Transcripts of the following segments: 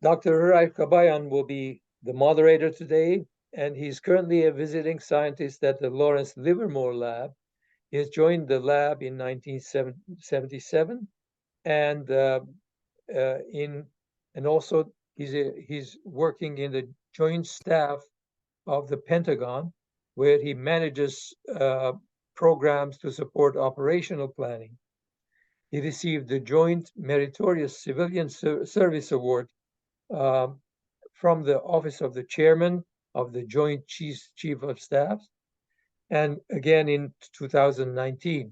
Dr. Hriar Cabayan will be the moderator today, and he's currently a visiting scientist at the Lawrence Livermore Lab. He has joined the lab in 1977, and also he's working in the joint staff of the Pentagon, where he manages programs to support operational planning. He received the Joint Meritorious Civilian Service Award from the Office of the Chairman of the Joint Chief of Staff, and again in 2019.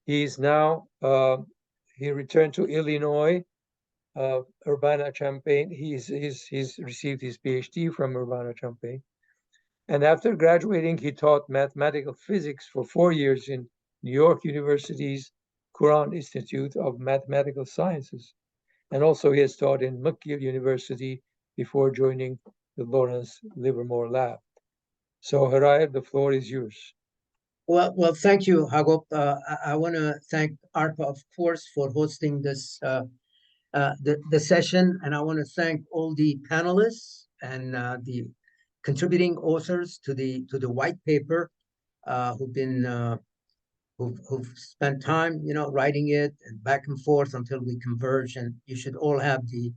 He's now, he returned to Illinois, Urbana-Champaign. He's received his PhD from Urbana-Champaign. And after graduating, he taught mathematical physics for 4 years in New York University's Courant Institute of Mathematical Sciences. And also he has taught in McGill University before joining the Lawrence Livermore Lab. So Hriar, the floor is yours. Well, thank you, Hagop. I want to thank ARPA, of course, for hosting this the session, and I want to thank all the panelists and the contributing authors to the white paper who've spent time, writing it and back and forth until we converge. And you should all have the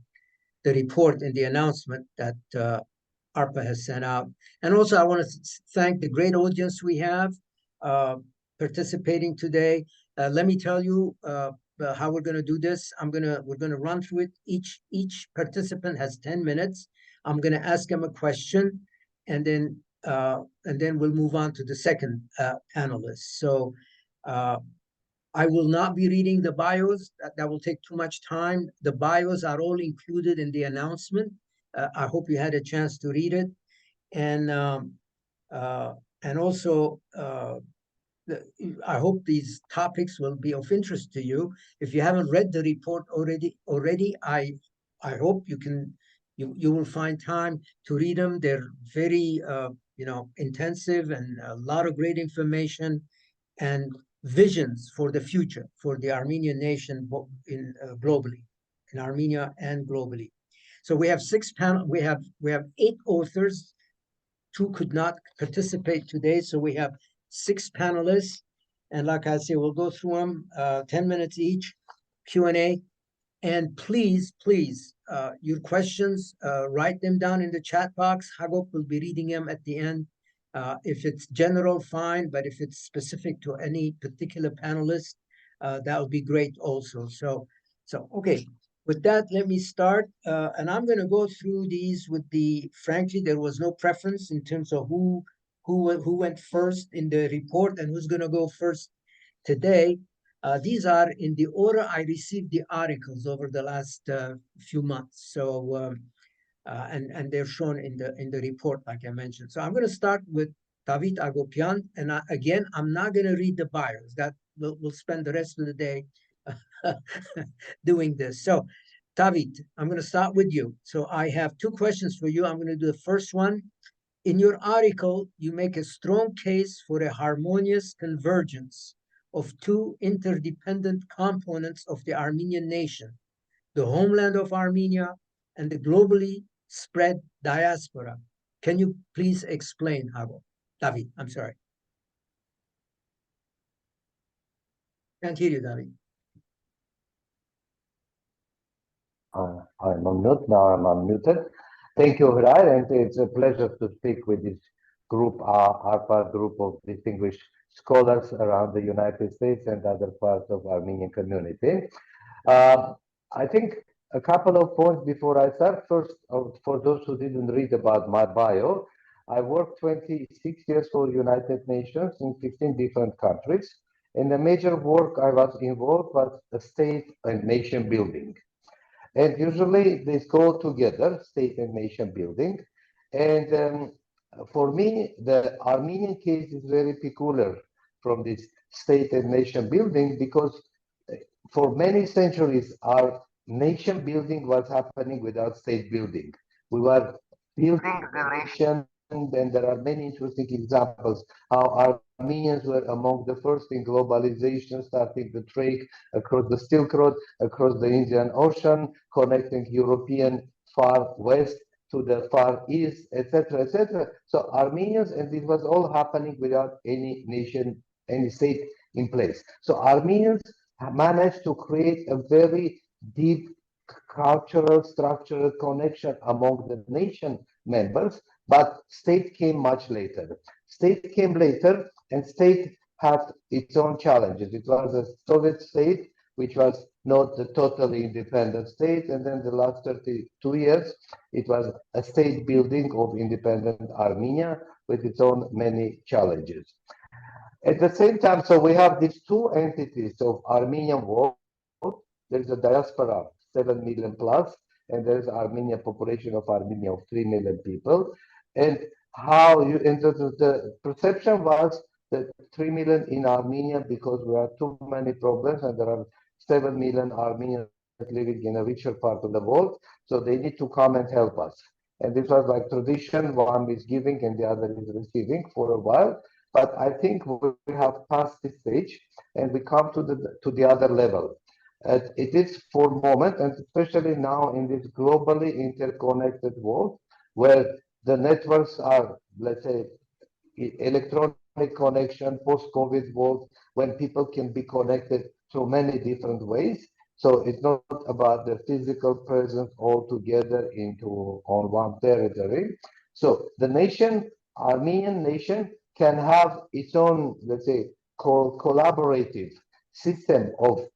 report and the announcement that ARPA has sent out. And also, I want to thank the great audience we have participating today. Let me tell you how we're going to do this. We're going to run through it. Each participant has 10 minutes. I'm going to ask them a question, and then we'll move on to the second panelist. So I will not be reading the bios. That will take too much time. The bios are all included in the announcement. I hope you had a chance to read it, and also I hope these topics will be of interest to you. If you haven't read the report already, I hope you will find time to read them. They're very intensive and a lot of great information and visions for the future for the Armenian nation globally, in Armenia and globally. So we have we have 8 authors. 2 could not participate today, so we have 6 panelists, and like I say, we'll go through them 10 minutes each, Q&A. And please, your questions, write them down in the chat box. Hagop will be reading them at the end. If it's general, fine, but if it's specific to any particular panelist, that would be great also. So okay, with that, let me start. And I'm going to go through these with frankly, there was no preference in terms of who went first in the report and who's going to go first today. These are in the order I received the articles over the last few months. So, and they're shown in the report, like I mentioned. So I'm going to start with David Akopyan, and again, I'm not going to read the bios. That we'll spend the rest of the day doing this. So, David, I'm going to start with you. So I have 2 questions for you. I'm going to do the first one. In your article, you make a strong case for a harmonious convergence of 2 interdependent components of the Armenian nation, the homeland of Armenia and the globally spread diaspora. Can you please explain, David, I'm sorry. Can't hear you, David. I'm on mute, now I'm unmuted. Thank you, Hriar, and it's a pleasure to speak with this group, ARPA group of distinguished scholars around the United States and other parts of Armenian community. I think a couple of points before I start. First, for those who didn't read about my bio, I worked 26 years for United Nations in 15 different countries. And the major work I was involved was state and nation building. And usually they go together, state and nation building. And for me, the Armenian case is very peculiar from this state and nation building, because for many centuries, our nation building was happening without state building. We were building the nation, and there are many interesting examples how Armenians were among the first in globalization, starting the trade across the Silk Road, across the Indian Ocean, connecting European far west to the far east, etc., etc. So Armenians, and it was all happening without any nation, any state in place. So Armenians managed to create a very deep cultural, structural connection among the nation members, but state came much later. State came later, and state had its own challenges. It was a Soviet state, which was not a totally independent state, and then the last 32 years, it was a state building of independent Armenia with its own many challenges. At the same time, so we have these two entities of Armenian world. There's a diaspora, 7 million plus, and there's Armenian population of Armenia of 3 million people. And how you, and the perception was that 3 million in Armenia because we have too many problems and there are 7 million Armenians living in a richer part of the world, so they need to come and help us. And this was like tradition, one is giving and the other is receiving for a while. But I think we have passed this stage and we come to the other level. It is for a moment, and especially now in this globally interconnected world, where the networks are, let's say, electronic connection, post-COVID world, when people can be connected through many different ways. So it's not about the physical presence all together on one territory. So the nation, Armenian nation, can have its own, let's say, collaborative system of,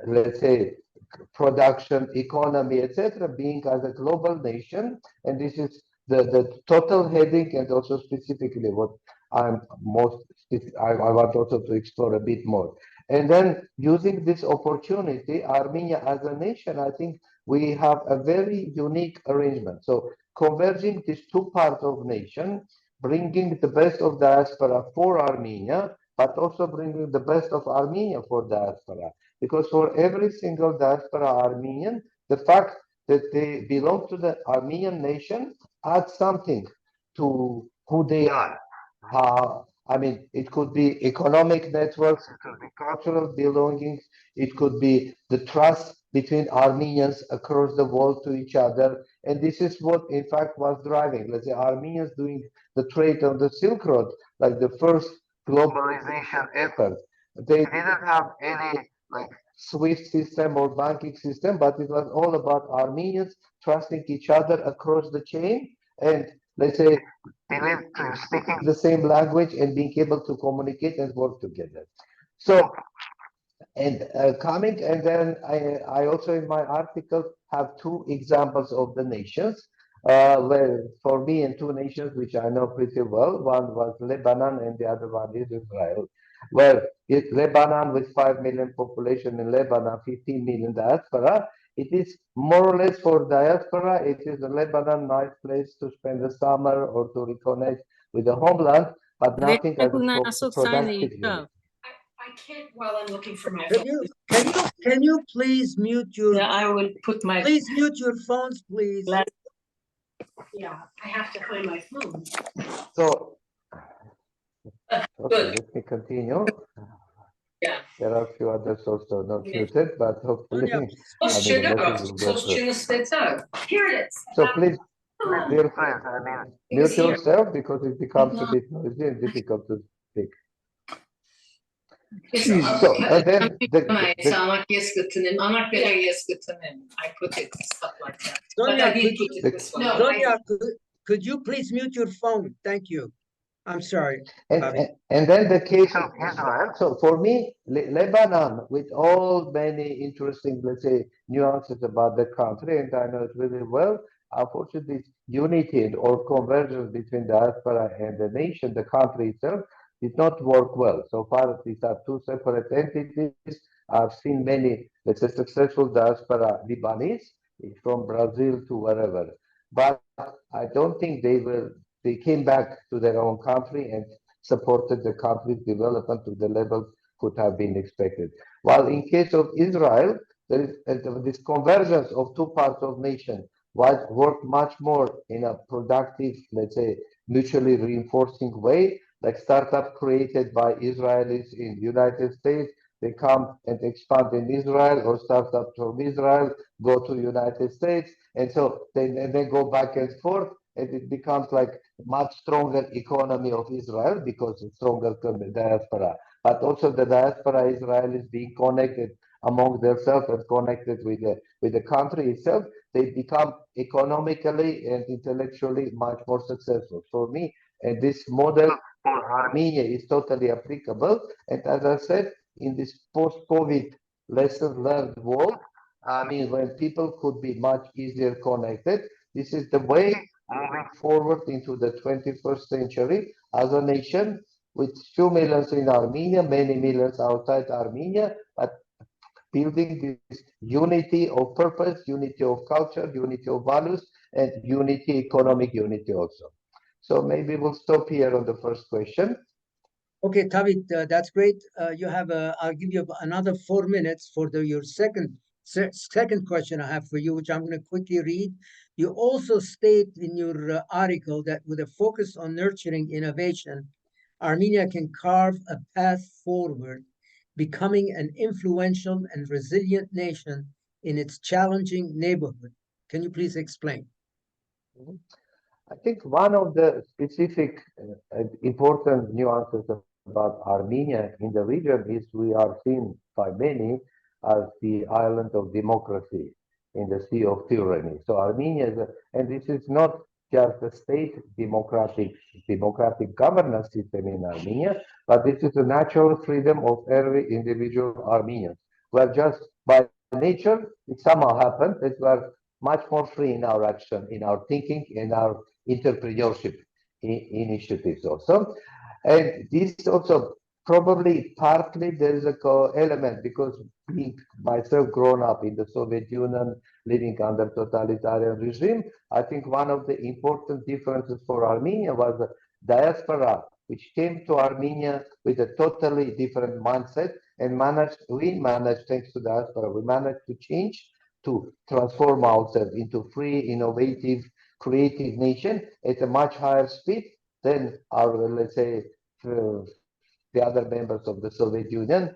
let's say, production, economy, etc., being as a global nation. And this is the total heading, and also specifically what I want also to explore a bit more. And then using this opportunity, Armenia as a nation, I think we have a very unique arrangement. So converging these two parts of nation, bringing the best of diaspora for Armenia, but also bringing the best of Armenia for diaspora. Because for every single diaspora Armenian, the fact that they belong to the Armenian nation adds something to who they are. I mean, it could be economic networks, it could be cultural belongings, it could be the trust between Armenians across the world to each other. And this is what, in fact, was driving, let's say, Armenians doing the trade on the Silk Road, like the first globalization effort. They didn't have any like SWIFT system or banking system, but it was all about Armenians trusting each other across the chain and, let's say, speaking the same language and being able to communicate and work together. So, and coming, and then I also in my article have two examples of the nations, where for me and two nations which I know pretty well. One was Lebanon and the other one is Israel. Where Lebanon with 5 million population, in Lebanon 15 million diaspora, it is more or less for diaspora. It is a Lebanon nice place to spend the summer or to reconnect with the homeland, but nothing as a productive unit. I can't while I'm looking for my Can you please mute your? Yeah, I will put my. Please mute your phones, please. Yeah, I have to find my phone. So, okay, let me continue. Yeah. There are a few others also not muted, but hopefully, Yeah. Here it is. So please, dear friends, I mean, mute yourself because it becomes a bit noisy and difficult to speak. So, and then I put it stuff like that. Sonia, Sonia, could you please mute your phone? Thank you. I'm sorry. And then the case of Israel. So for me, Lebanon, with all many interesting, let's say, nuances about the country, and I know it really well, unfortunately, unity or convergence between diaspora and the nation, the country itself, did not work well. So far, these are two separate entities. I've seen many, let's say, successful diaspora Lebanese from Brazil to wherever. But I don't think they came back to their own country and supported the country's development to the level could have been expected. While in case of Israel, there is this convergence of two parts of nation worked much more in a productive, let's say, mutually reinforcing way, like startup created by Israelis in the United States, they come and expand in Israel or start up from Israel, go to United States, and so they go back and forth, and it becomes like much stronger economy of Israel because it's stronger diaspora. But also the diaspora Israel is being connected among themselves and connected with the country itself. They become economically and intellectually much more successful. For me, and this model for Armenia is totally applicable. And as I said, in this post-COVID lesson learned world, I mean, when people could be much easier connected, this is the way moving forward into the 21st century as a nation with few millions in Armenia, many millions outside Armenia, but building this unity of purpose, unity of culture, unity of values, and unity, economic unity also. So maybe we'll stop here on the first question. Okay, Tavit, that's great. You have I'll give you another 4 minutes for your second question I have for you, which I'm going to quickly read. You also state in your article that with a focus on nurturing innovation, Armenia can carve a path forward, becoming an influential and resilient nation in its challenging neighborhood. Can you please explain? I think one of the specific important nuances about Armenia in the region is we are seen by many as the island of democracy in the sea of tyranny. So Armenia is, and this is not just a state democratic governance system in Armenia, but this is a natural freedom of every individual Armenian. We're just by nature, it somehow happened that we're much more free in our action, in our thinking, in our entrepreneurship initiatives also. And this also probably partly there is a element because being myself grown up in the Soviet Union, living under totalitarian regime, I think one of the important differences for Armenia was the diaspora, which came to Armenia with a totally different mindset and we managed, thanks to diaspora, we managed to change, to transform ourselves into free, innovative, creative nation at a much higher speed than our, let's say, the other members of the Soviet Union,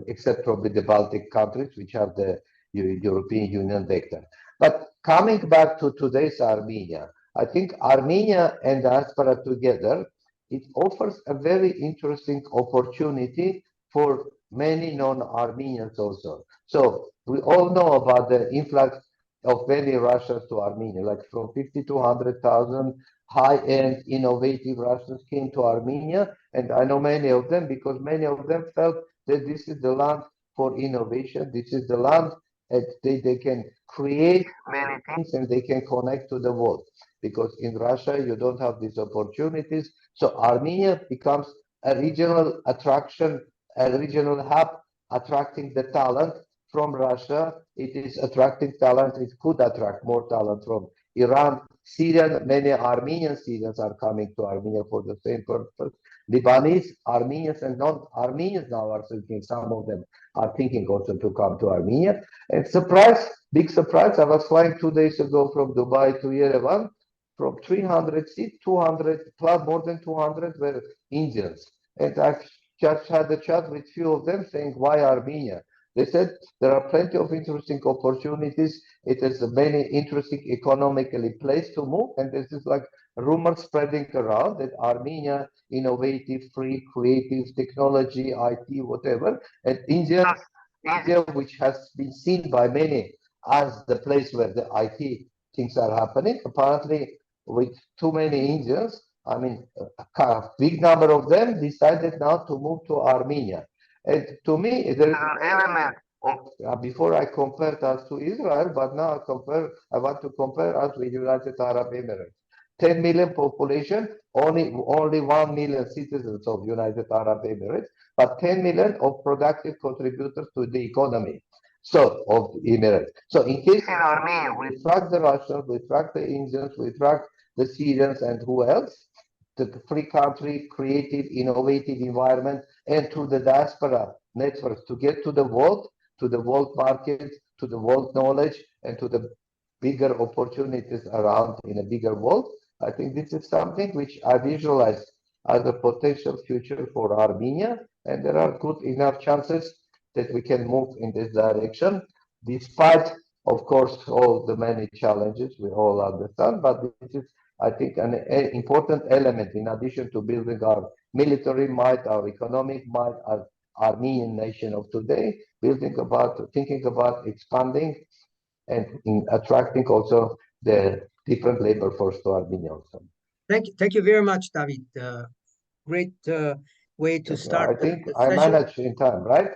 except probably the Baltic countries, which have the European Union vector. But coming back to today's Armenia, I think Armenia and diaspora together, it offers a very interesting opportunity for many non-Armenians also. So we all know about the influx of many Russians to Armenia, like from 50 to 100,000 high-end innovative Russians came to Armenia. And I know many of them because many of them felt that this is the land for innovation. This is the land that they can create many things and they can connect to the world. Because in Russia, you don't have these opportunities. So Armenia becomes a regional attraction, a regional hub, attracting the talent from Russia. It is attracting talent. It could attract more talent from Iran, Syria. Many Armenian Syrians are coming to Armenia for the same purpose. Lebanese, Armenians, and non-Armenians now are thinking, some of them are thinking also to come to Armenia. And surprise, big surprise, I was flying 2 days ago from Dubai to Yerevan. From 300 seats, 200 plus, more than 200 were Indians. And I've just had a chat with few of them saying, why Armenia? They said there are plenty of interesting opportunities. It is a very interesting economically place to move. And this is like rumor spreading around that Armenia, innovative, free, creative technology, IT, whatever. And India, which has been seen by many as the place where the IT things are happening, apparently with too many Indians, I mean, a big number of them decided now to move to Armenia. And to me, there is an element of, before I compared us to Israel, but now I want to compare us with United Arab Emirates. 10 million population, only 1 million citizens of United Arab Emirates, but 10 million of productive contributors to the economy. So, of Emirates. So, in case in Armenia, we track the Russians, we track the Indians, we track the Syrians, and who else? The free country, creative, innovative environment, and through the diaspora networks to get to the world market, to the world knowledge, and to the bigger opportunities around in a bigger world. I think this is something which I visualize as a potential future for Armenia and there are good enough chances that we can move in this direction, despite, of course, all the many challenges we all understand. But this is, I think, an important element in addition to building our military might, our economic might, as Armenian nation of today, thinking about expanding and attracting also the different labor force to Armenia also. Thank you very much, David. Great way to start. I think the I session. managed in time, right?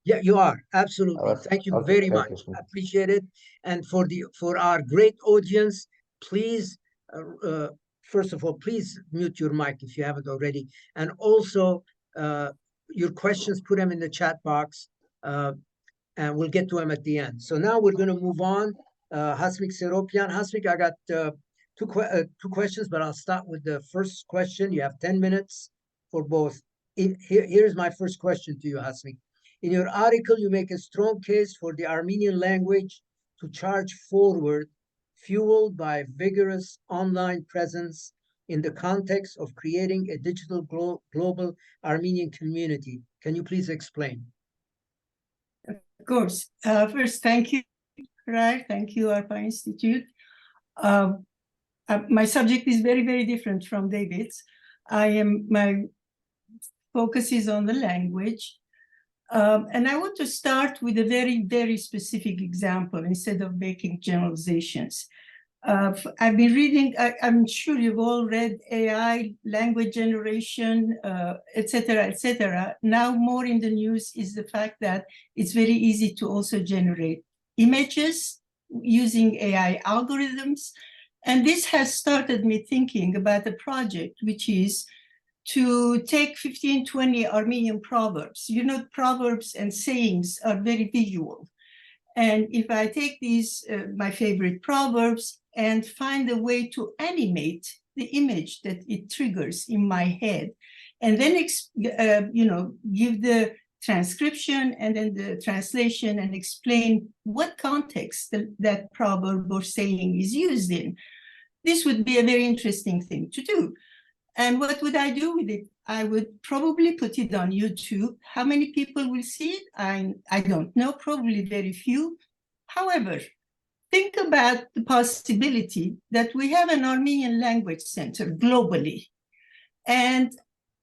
Yeah, you are absolutely. Thank you Okay, very thank much. you. Appreciate it. And for our great audience, please, first of all, please mute your mic if you haven't already, and also your questions, put them in the chat box, and we'll get to them at the end. So now we're going to move on. Hasmig, Seropian. Hasmig, I got two questions, but I'll start with the first question. You have 10 minutes for both. Here's my first question to you, Hasmig. In your article, you make a strong case for the Armenian language to charge forward, fueled by vigorous online presence in the context of creating a digital global Armenian community. Can you please explain? Of course. First, thank you, Hriar. Thank you, ARPA Institute. My subject is very, very different from David's. My focus is on the language. And I want to start with a very, very specific example instead of making generalizations. I've been reading, I'm sure you've all read AI, language generation, et cetera, et cetera. Now more in the news is the fact that it's very easy to also generate images using AI algorithms. And this has started me thinking about a project, which is to take 15, 20 Armenian proverbs. You know, proverbs and sayings are very visual. And if I take these, my favorite proverbs, and find a way to animate the image that it triggers in my head, and then, give the transcription and then the translation and explain what context that proverb or saying is used in, this would be a very interesting thing to do. And what would I do with it? I would probably put it on YouTube. How many people will see it? I don't know, probably very few. However, think about the possibility that we have an Armenian language center globally. And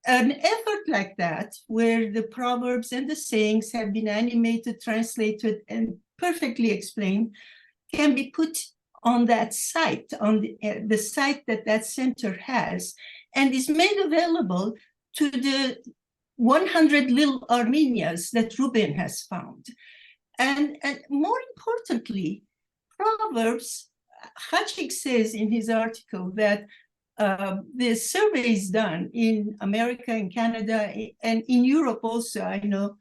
an effort like that, where the proverbs and the sayings have been animated, translated, and perfectly explained, can be put on that site, on the site that center has, and is made available to the 100 little Armenias that Ruben has found. And more importantly, Proverbs, Khachig says in his article that the surveys done in America, in Canada, and in Europe also, I know,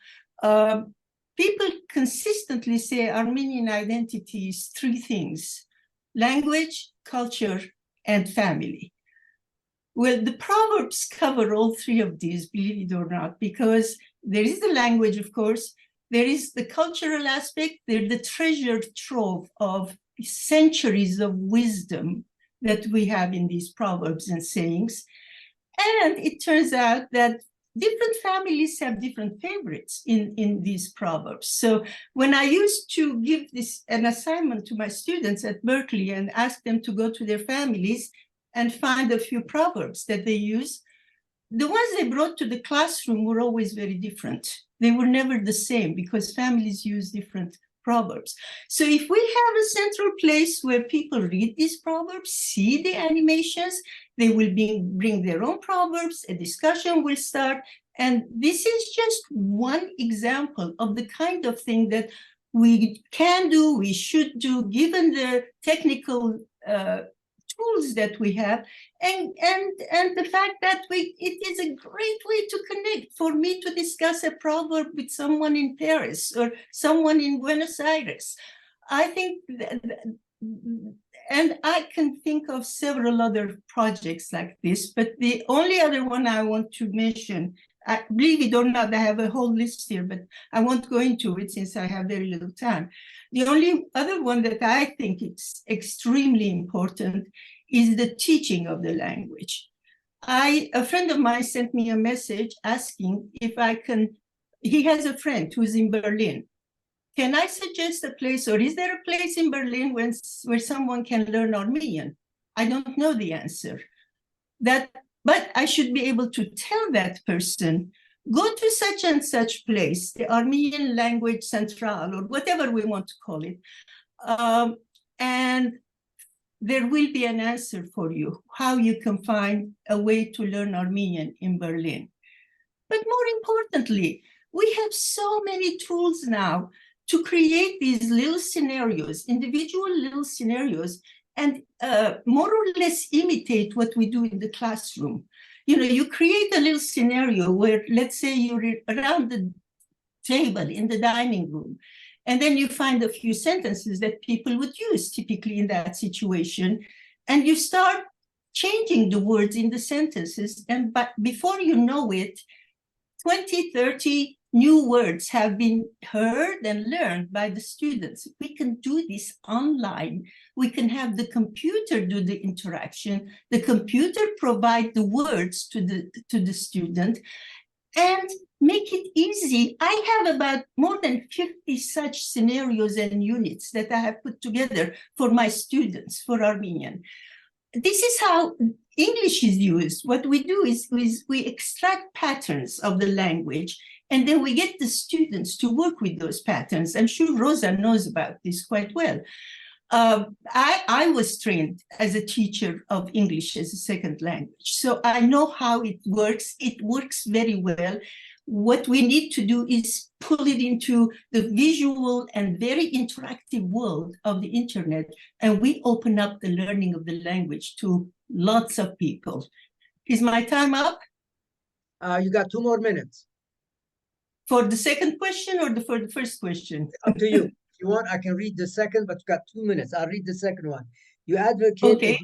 people consistently say Armenian identity is three things: language, culture, and family. Well, the Proverbs cover all three of these, believe it or not, because there is the language, of course, there is the cultural aspect, there's the treasure trove of centuries of wisdom that we have in these proverbs and sayings. And it turns out that different families have different favorites in these proverbs. So when I used to give an assignment to my students at Berkeley and ask them to go to their families and find a few proverbs that they use, the ones they brought to the classroom were always very different. They were never the same because families use different proverbs. So if we have a central place where people read these proverbs, see the animations, they will bring their own proverbs, a discussion will start. And this is just one example of the kind of thing that we can do, we should do, given the technical tools that we have, and the fact that it is a great way to connect. For me to discuss a proverb with someone in Paris or someone in Buenos Aires, I think and I can think of several other projects like this, but the only other one I want to mention, believe it or not, I have a whole list here, but I won't go into it since I have very little time. The only other one that I think is extremely important is the teaching of the language. A friend of mine sent me a message asking if I can, he has a friend who's in Berlin. Can I suggest a place, or is there a place in Berlin where someone can learn Armenian? I don't know the answer. But I should be able to tell that person, go to such and such place, the Armenian Language Central, or whatever we want to call it, and there will be an answer for you, how you can find a way to learn Armenian in Berlin. But more importantly, we have so many tools now to create these little scenarios, individual little scenarios, and more or less imitate what we do in the classroom. You know, you create a little scenario where, let's say you're around the table in the dining room, and then you find a few sentences that people would use typically in that situation, and you start changing the words in the sentences, and but before you know it, 20, 30 new words have been heard and learned by the students. We can do this online. We can have the computer do the interaction, the computer provide the words to the student, and make it easy. I have about more than 50 such scenarios and units that I have put together for my students, for Armenian. This is how English is used. What we do is we extract patterns of the language, and then we get the students to work with those patterns. I'm sure Roza knows about this quite well. I was trained as a teacher of English as a second language, so I know how it works. It works very well. What we need to do is pull it into the visual and very interactive world of the internet, and we open up the learning of the language to lots of people. Is my time up? You got 2 more minutes. For the second question or for the first question? Up to you. If you want, I can read the second, but you got 2 minutes. I'll read the second one. You advocate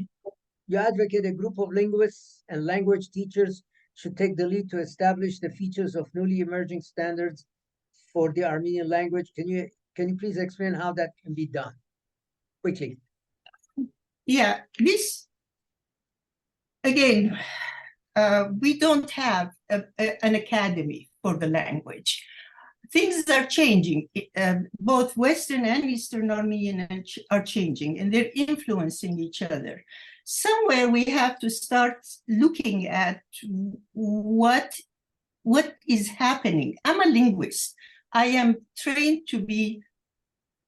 a group of linguists and language teachers should take the lead to establish the features of newly emerging standards for the Armenian language. Can you please explain how that can be done quickly? Yeah, this again, we don't have an academy for the language. Things are changing. Both Western and Eastern Armenian are changing, and they're influencing each other. Somewhere we have to start looking at what is happening. I'm a linguist. I am trained to be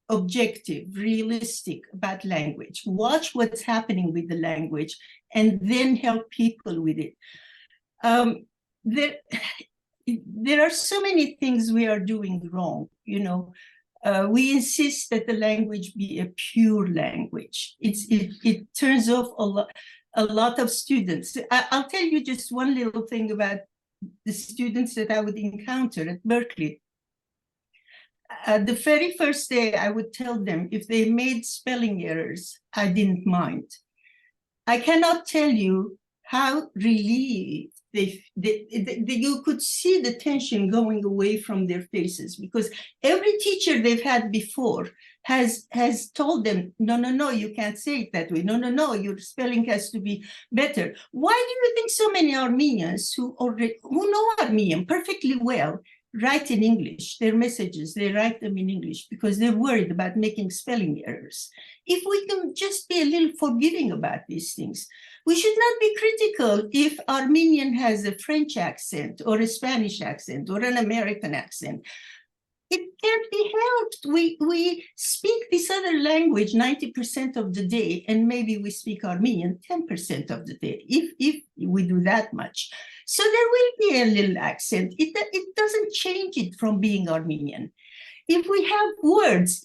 objective, realistic about language. Watch what's happening with the language, and then help people with it. There are so many things we are doing wrong, you know. We insist that the language be a pure language. It turns off a lot of students. I'll tell you just one little thing about the students that I would encounter at Berkeley. The very first day I would tell them if they made spelling errors, I didn't mind. I cannot tell you how relieved you could see the tension going away from their faces, because every teacher they've had before has told them, no, you can't say it that way. No, your spelling has to be better. Why do you think so many Armenians who know Armenian perfectly well write in English? Their messages, they write them in English because they're worried about making spelling errors. If we can just be a little forgiving about these things. We should not be critical if Armenian has a French accent or a Spanish accent or an American accent. It can't be helped. We speak this other language 90% of the day, and maybe we speak Armenian 10% of the day, if we do that much. So there will be a little accent. It doesn't change it from being Armenian. If we have words,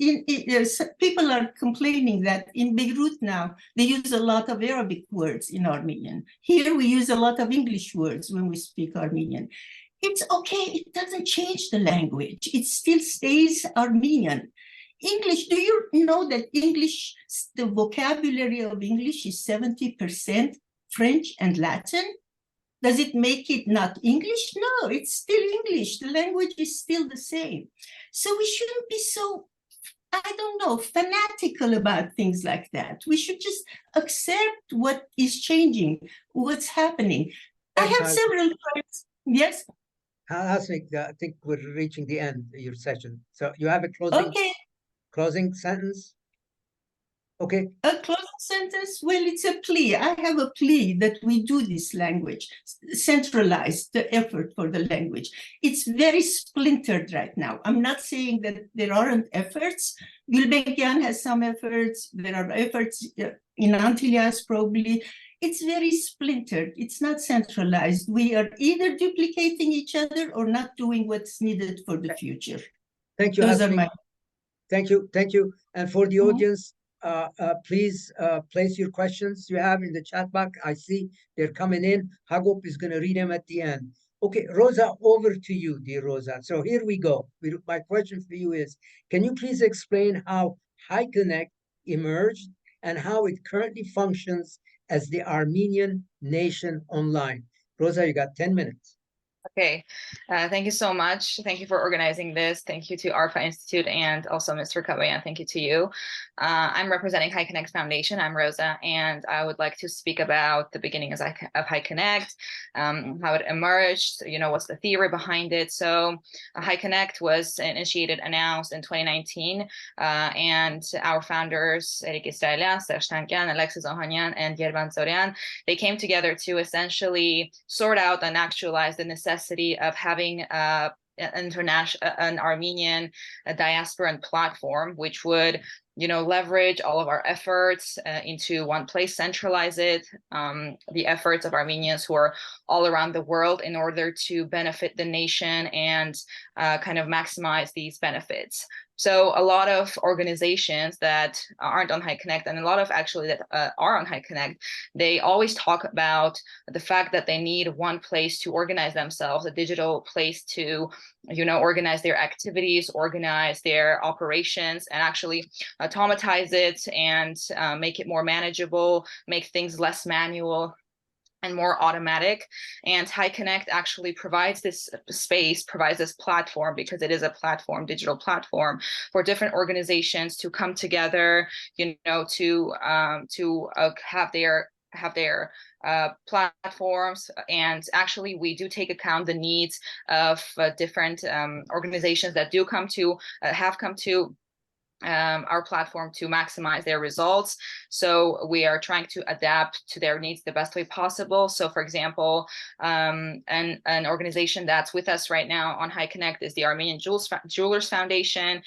people are complaining that in Beirut now, they use a lot of Arabic words in Armenian. Here we use a lot of English words when we speak Armenian. It's okay, it doesn't change the language. It still stays Armenian. English, do you know that English, the vocabulary of English is 70% French and Latin? Does it make it not English? No, it's still English. The language is still the same. So we shouldn't be so, I don't know, fanatical about things like that. We should just accept what is changing, what's happening. I have several points. Yes. Hasmig, I think we're reaching the end of your session. So you have a closing sentence? Okay. A closing sentence? Well, it's a plea. I have a plea that we do this language, centralize the effort for the language. It's very splintered right now. I'm not saying that there aren't efforts. Gulbenkian has some efforts. There are efforts in Antilles, probably. It's very splintered. It's not centralized. We are either duplicating each other or not doing what's needed for the future. Thank you, Hasmig. Thank you. Thank you. And for the audience, please place your questions you have in the chat box. I see they're coming in. Hagop is going to read them at the end. Okay, Roza, over to you, dear Roza. So here we go. My question for you is, can you please explain how HiConnect emerged and how it currently functions as the Armenian Nation online? Roza, you got 10 minutes. Okay, thank you so much. Thank you for organizing this. Thank you to ARPA Institute and also Mr. Cabayan. Thank you to you. I'm representing HiConnect Foundation. I'm Roza, and I would like to speak about the beginnings of HiConnect, how it emerged, what's the theory behind it. So HiConnect was announced in 2019, and our founders, Eric Tölölyan, Serge Tankian, Alexis Ohanian, and Yerban Zoryan, they came together to essentially sort out and actualize the necessity of having an Armenian diasporan platform, which would leverage all of our efforts into one place, centralize it, the efforts of Armenians who are all around the world in order to benefit the nation and kind of maximize these benefits. So a lot of organizations that aren't on HiConnect, and a lot of actually that are on HiConnect, they always talk about the fact that they need one place to organize themselves, a digital place to, organize their activities, organize their operations, and actually automatize it and make it more manageable, make things less manual and more automatic. And HiConnect actually provides this space, provides this platform, because it is a platform, digital platform, for different organizations to come together, to have their platforms. And actually we do take account the needs of different organizations that do come to our platform to maximize their results. So we are trying to adapt to their needs the best way possible. So for example, an organization that's with us right now on HiConnect is the Armenian Jewelers Foundation,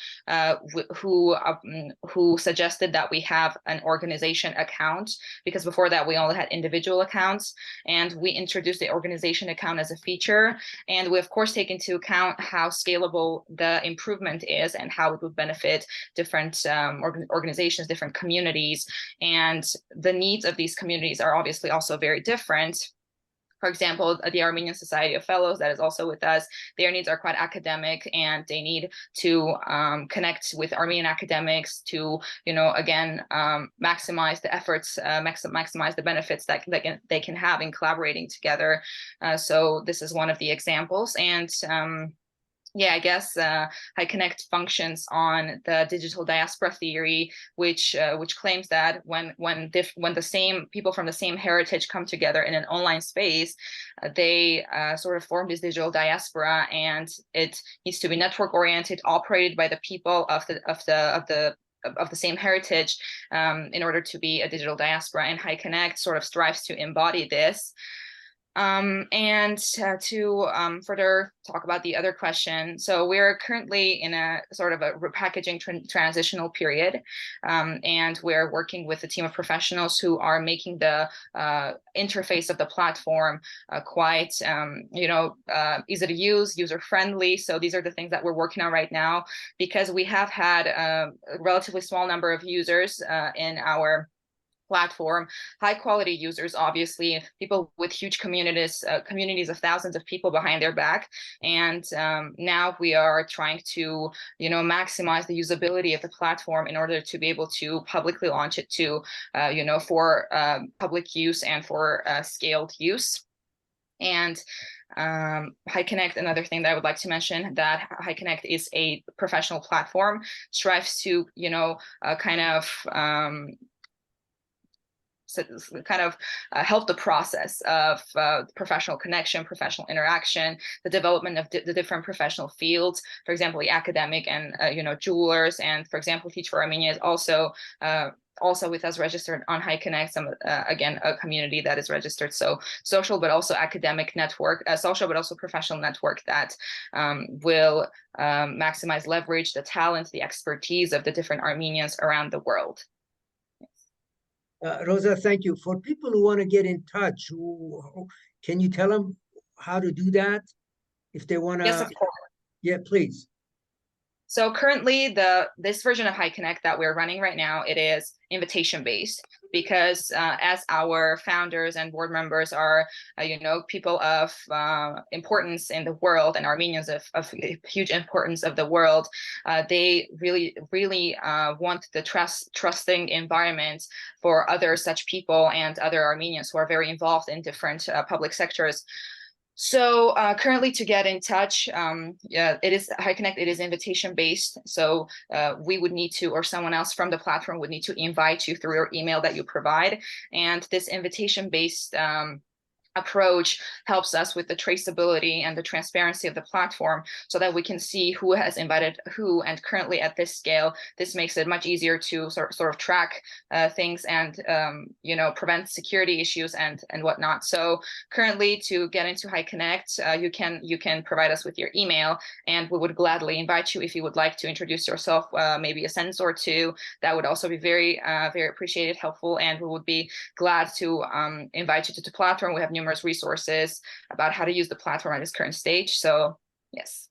who suggested that we have an organization account, because before that we only had individual accounts, and we introduced the organization account as a feature. And we of course take into account how scalable the improvement is and how it would benefit different organizations, different communities, and the needs of these communities are obviously also very different. For example, the Armenian Society of Fellows that is also with us, their needs are quite academic, and they need to connect with Armenian academics to, again, maximize the efforts, maximize the benefits that they can have in collaborating together. So this is one of the examples. And I guess HiConnect functions on the digital diaspora theory, which claims that when the same people from the same heritage come together in an online space, they sort of form this digital diaspora, and it needs to be network oriented, operated by the people of the same heritage in order to be a digital diaspora. And HiConnect sort of strives to embody this. And to further talk about the other question, so we're currently in a sort of a repackaging transitional period, and we're working with a team of professionals who are making the interface of the platform quite, easy to use, user-friendly. So these are the things that we're working on right now, because we have had a relatively small number of users in our platform, high quality users, obviously, people with huge communities of thousands of people behind their back. And now we are trying to, maximize the usability of the platform in order to be able to publicly launch it to, for public use and for scaled use. And HiConnect, another thing that I would like to mention, that HiConnect is a professional platform, strives to, kind of help the process of professional connection, professional interaction, the development of the different professional fields. For example, the academic and jewelers, and for example, Teach for Armenia is also with us registered on HiConnect, again, a community that is registered. So social, but also academic network, social, but also professional network that will maximize leverage the talent, the expertise of the different Armenians around the world. Roza, thank you. For people who want to get in touch, can you tell them how to do that? If they want to. Yes, of course. Yeah, please. So currently, this version of HiConnect that we're running right now, it is invitation-based, because as our founders and board members are, people of importance in the world, and Armenians of huge importance of the world, they really want the trusting environment for other such people and other Armenians who are very involved in different public sectors. So currently, to get in touch, it is HiConnect. It is invitation based. So we would need to, or someone else from the platform would need to invite you through your email that you provide. And this invitation based approach helps us with the traceability and the transparency of the platform, so that we can see who has invited who. And currently at this scale, this makes it much easier to sort of track things and prevent security issues and whatnot. So currently, to get into HiConnect, you can provide us with your email, and we would gladly invite you if you would like to introduce yourself, maybe a sentence or two. That would also be very very appreciated, helpful, and we would be glad to invite you to the platform. We have numerous resources about how to use the platform at its current stage. So yes.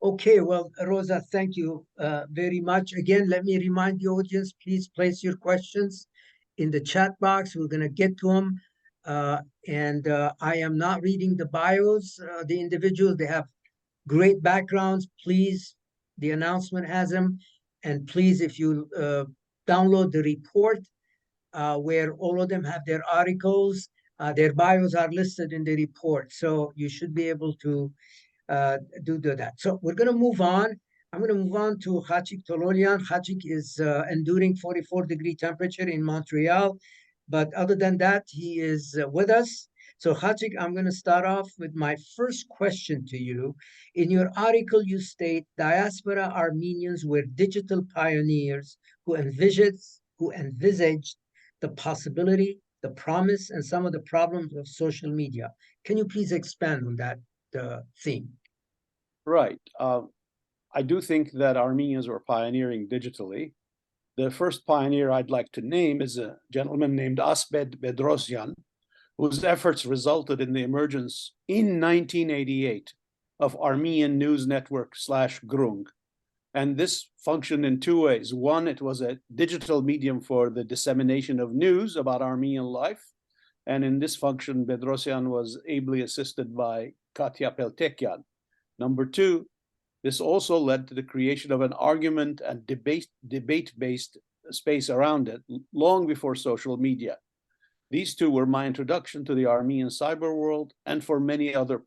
Okay, well, Roza, thank you very much. Again, let me remind the audience, please place your questions in the chat box. We're going to get to them. I am not reading the bios, the individuals. They have great backgrounds. Please, the announcement has them. And please, if you download the report where all of them have their articles, their bios are listed in the report, so you should be able to do that. So we're going to move on. I'm going to move on to Khachig Tölölyan. Khachig is enduring 44-degree temperature in Montreal, but other than that, he is with us. So Khachig, I'm going to start off with my first question to you. In your article, you state diaspora Armenians were digital pioneers who envisaged the possibility, the promise, and some of the problems of social media. Can you please expand on that theme? Right. I do think that Armenians were pioneering digitally. The first pioneer I'd like to name is a gentleman named Asbed Bedrosyan, whose efforts resulted in the emergence in 1988 of Armenian News Network /Grung. And this functioned in two ways. One, it was a digital medium for the dissemination of news about Armenian life. And in this function, Bedrosyan was ably assisted by Katya Peltekyan. Number two, this also led to the creation of an argument and debate-based space around it long before social media. These two were my introduction to the Armenian cyber world, and for many other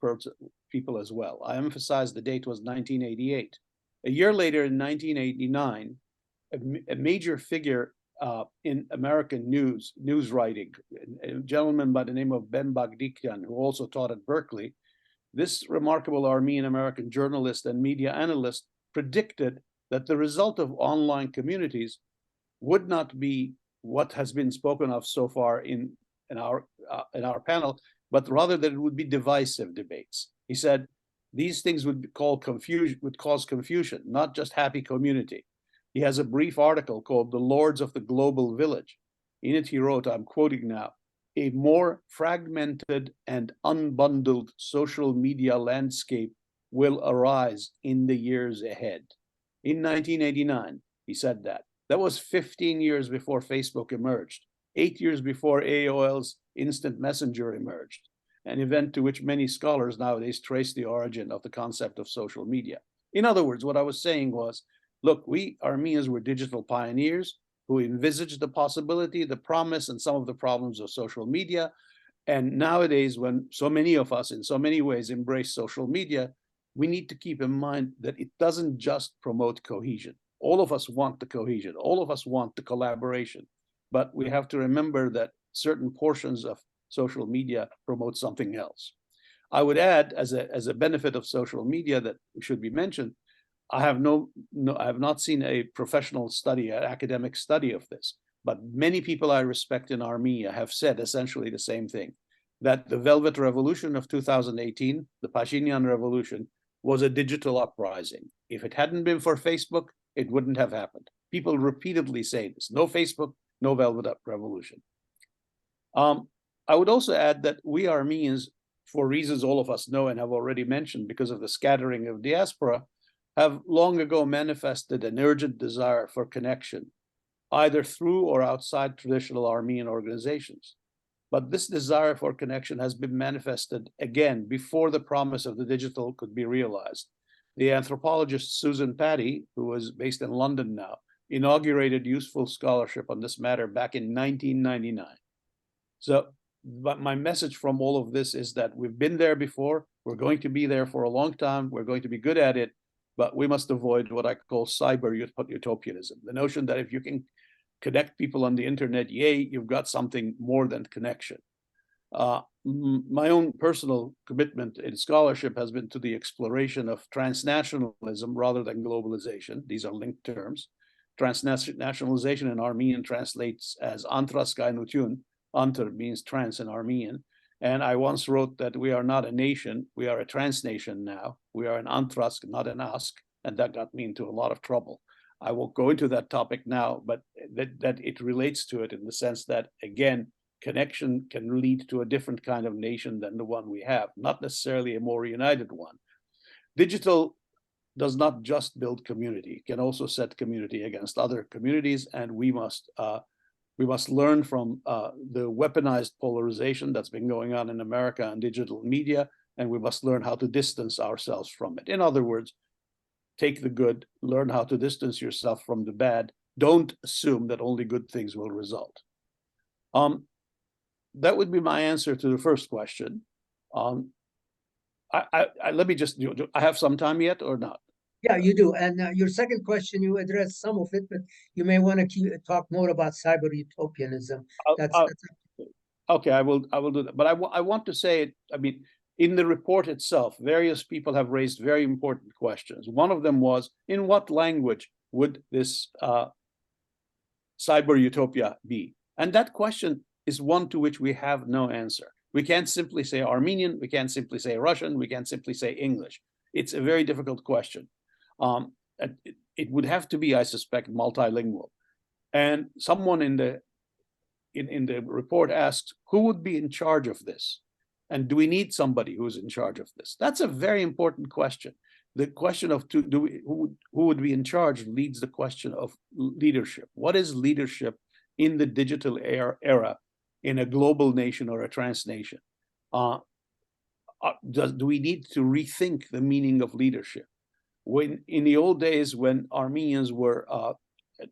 people as well. I emphasize the date was 1988. A year later, in 1989, a major figure in American news writing, a gentleman by the name of Ben Bagdikian, who also taught at Berkeley, this remarkable Armenian-American journalist and media analyst predicted that the result of online communities would not be what has been spoken of so far in our panel, but rather that it would be divisive debates. He said, these things would cause confusion, not just happy community. He has a brief article called The Lords of the Global Village. In it, he wrote, I'm quoting now, a more fragmented and unbundled social media landscape will arise in the years ahead. In 1989, he said that. That was 15 years before Facebook emerged, 8 years before AOL's Instant Messenger emerged, an event to which many scholars nowadays trace the origin of the concept of social media. In other words, what I was saying was, look, we Armenians were digital pioneers who envisaged the possibility, the promise, and some of the problems of social media. And nowadays, when so many of us in so many ways embrace social media, we need to keep in mind that it doesn't just promote cohesion. All of us want the cohesion. All of us want the collaboration. but we have to remember that certain portions of social media promote something else. I would add, as a benefit of social media that should be mentioned, I have not seen a professional study, an academic study of this, but many people I respect in Armenia have said essentially the same thing, that the Velvet Revolution of 2018, the Pashinyan Revolution, was a digital uprising. If it hadn't been for Facebook, it wouldn't have happened. People repeatedly say this: no Facebook, no Velvet Revolution. I would also add that we Armenians, for reasons all of us know and have already mentioned because of the scattering of diaspora, have long ago manifested an urgent desire for connection, either through or outside traditional Armenian organizations. But this desire for connection has been manifested again before the promise of the digital could be realized. The anthropologist Susan Patty, who is based in London now, inaugurated useful scholarship on this matter back in 1999. So, but my message from all of this is that we've been there before, we're going to be there for a long time, we're going to be good at it, but we must avoid what I call cyber utopianism, the notion that if you can connect people on the internet, yay, you've got something more than connection. My own personal commitment in scholarship has been to the exploration of transnationalism rather than globalization. These are linked terms. Transnationalization in Armenian translates as antraskainutun. Antar means trans in Armenian. And I once wrote that we are not a nation, we are a transnation now. We are an antrask, not an ask, and that got me into a lot of trouble. I won't go into that topic now, but that it relates to it in the sense that, again, connection can lead to a different kind of nation than the one we have, not necessarily a more united one. Digital does not just build community, it can also set community against other communities, and we must learn from the weaponized polarization that's been going on in America and digital media, and we must learn how to distance ourselves from it. In other words, take the good, learn how to distance yourself from the bad. Don't assume that only good things will result. That would be my answer to the first question. Let me just, I have some time yet or not? Yeah, you do. And your second question, you addressed some of it, but you may want to talk more about cyber utopianism. Okay, I will do that. But I want to say, I mean, in the report itself, various people have raised very important questions. One of them was, in what language would this cyber utopia be? And that question is one to which we have no answer. We can't simply say Armenian, we can't simply say Russian, we can't simply say English. It's a very difficult question. It would have to be, I suspect, multilingual. And someone in the report asked, who would be in charge of this? And do we need somebody who's in charge of this? That's a very important question. The question of who would be in charge leads the question of leadership. What is leadership in the digital era in a global nation or a transnation? Do we need to rethink the meaning of leadership? When in the old days, when Armenians were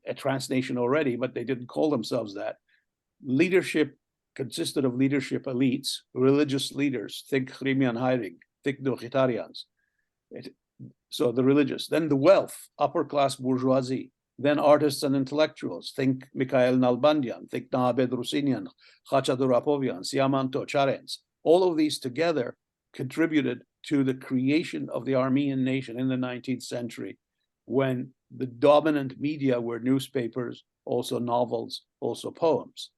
a transnation already, but they didn't call themselves that, leadership consisted of leadership elites, religious leaders, think Khriar Hayrig, think Dokhitaryans. So the religious, then the wealth, upper class bourgeoisie, then artists and intellectuals, think Mikhail Nalbandian, think Nahabed Rusinian, Khachig, Siamanto, Charens. All of these together contributed to the creation of the Armenian nation in the 19th century, when the dominant media were newspapers, also novels, also poems.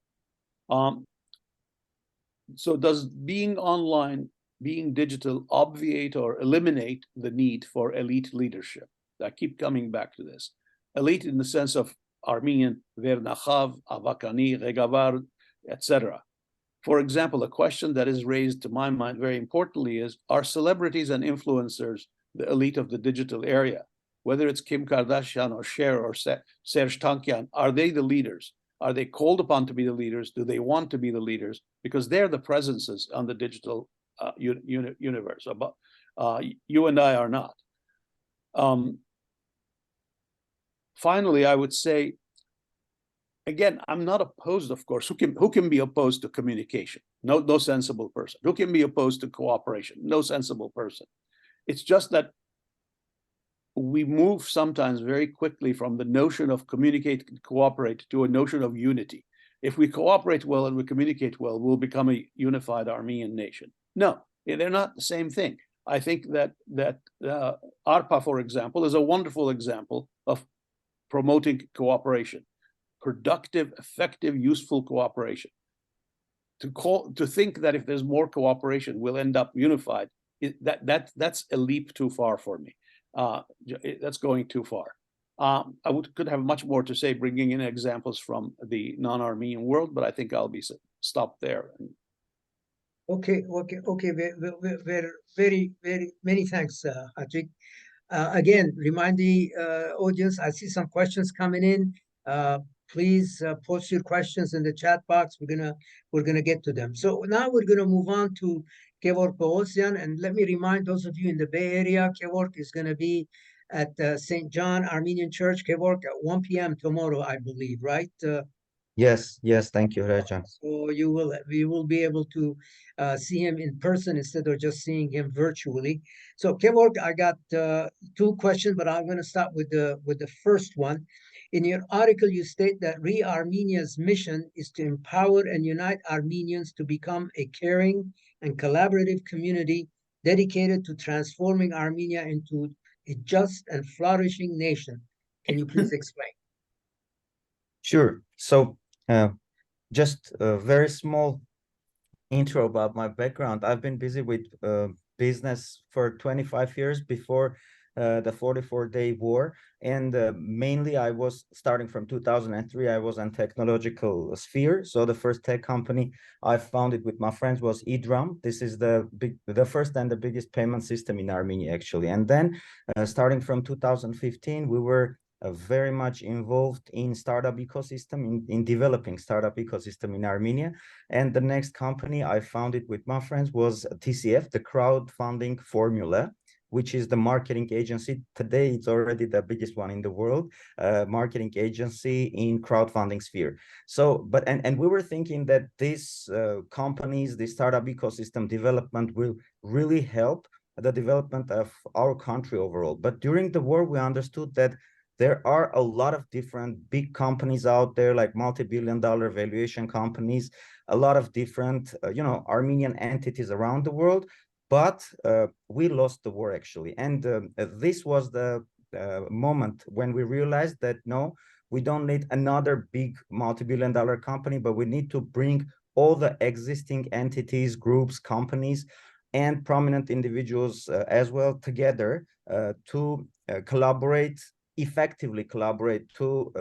So does being online, being digital, obviate or eliminate the need for elite leadership? I keep coming back to this. Elite in the sense of Armenian, Vernachav, Avakani, Regavar, etc. For example, a question that is raised to my mind very importantly is, are celebrities and influencers the elite of the digital area? Whether it's Kim Kardashian or Cher or Serge Tankian, are they the leaders? Are they called upon to be the leaders? Do they want to be the leaders? Because they're the presences on the digital universe. You and I are not. Finally, I would say, again, I'm not opposed, of course. Who can be opposed to communication? No sensible person. Who can be opposed to cooperation? No sensible person. It's just that we move sometimes very quickly from the notion of communicate and cooperate to a notion of unity. if we cooperate well and we communicate well, we'll become a unified Armenian nation. No, they're not the same thing. I think that ARPA, for example, is a wonderful example of promoting cooperation, productive, effective, useful cooperation. To think that if there's more cooperation, we'll end up unified, that's a leap too far for me. That's going too far. Could have much more to say, bringing in examples from the non-Armenian world, but I think I'll be stopped there. Okay. Very many thanks, Khachig. Again, remind the audience, I see some questions coming in. Please post your questions in the chat box. We're gonna get to them. So now we're gonna move on to Gevorg Poghosyan, and let me remind those of you in the Bay Area, Gevorg is gonna be at St. John Armenian Church, Gevorg, at 1 p.m. tomorrow, I believe, right? Yes, thank you, Rajan. So we will be able to see him in person instead of just seeing him virtually. So Gevorg, I got two questions, but I'm going to start with the first one. In your article, you state that Armenia's mission is to empower and unite Armenians to become a caring and collaborative community dedicated to transforming Armenia into a just and flourishing nation. Can you please explain? Sure. So just a very small intro about my background. I've been busy with business for 25 years before the 44-day war. And mainly I was starting from 2003, I was in technological sphere. So the first tech company I founded with my friends was eDrum. This is the first and the biggest payment system in Armenia, actually. And then starting from 2015, we were very much involved in startup ecosystem, in developing startup ecosystem in Armenia. And the next company I founded with my friends was TCF, the crowdfunding formula, which is the marketing agency. Today, it's already the biggest one in the world, marketing agency in crowdfunding sphere. So, and we were thinking that these companies, the startup ecosystem development will really help the development of our country overall. But during the war, we understood that there are a lot of different big companies out there, like multi-billion-dollar valuation companies, a lot of different, Armenian entities around the world. But we lost the war, actually. And this was the moment when we realized that, no, we don't need another big multi-billion-dollar company, but we need to bring all the existing entities, groups, companies, and prominent individuals as well together to effectively collaborate, to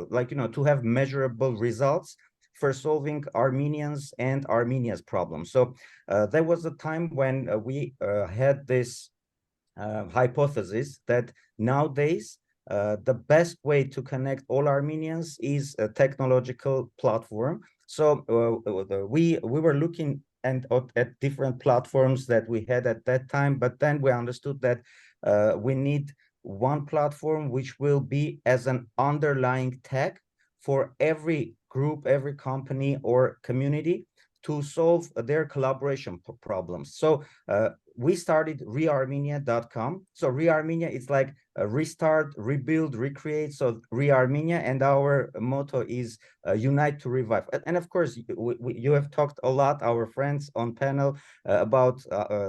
to have measurable results for solving Armenians and Armenia's problems. So there was a time when we had this hypothesis that nowadays the best way to connect all Armenians is a technological platform. So we were looking at different platforms that we had at that time, but then we understood that we need one platform which will be as an underlying tech for every group, every company or community to solve their collaboration problems. So we started rearmenia.com. So rearmenia is like restart, rebuild, recreate. So rearmenia, and our motto is unite to revive. And of course, you have talked a lot, our friends on panel, about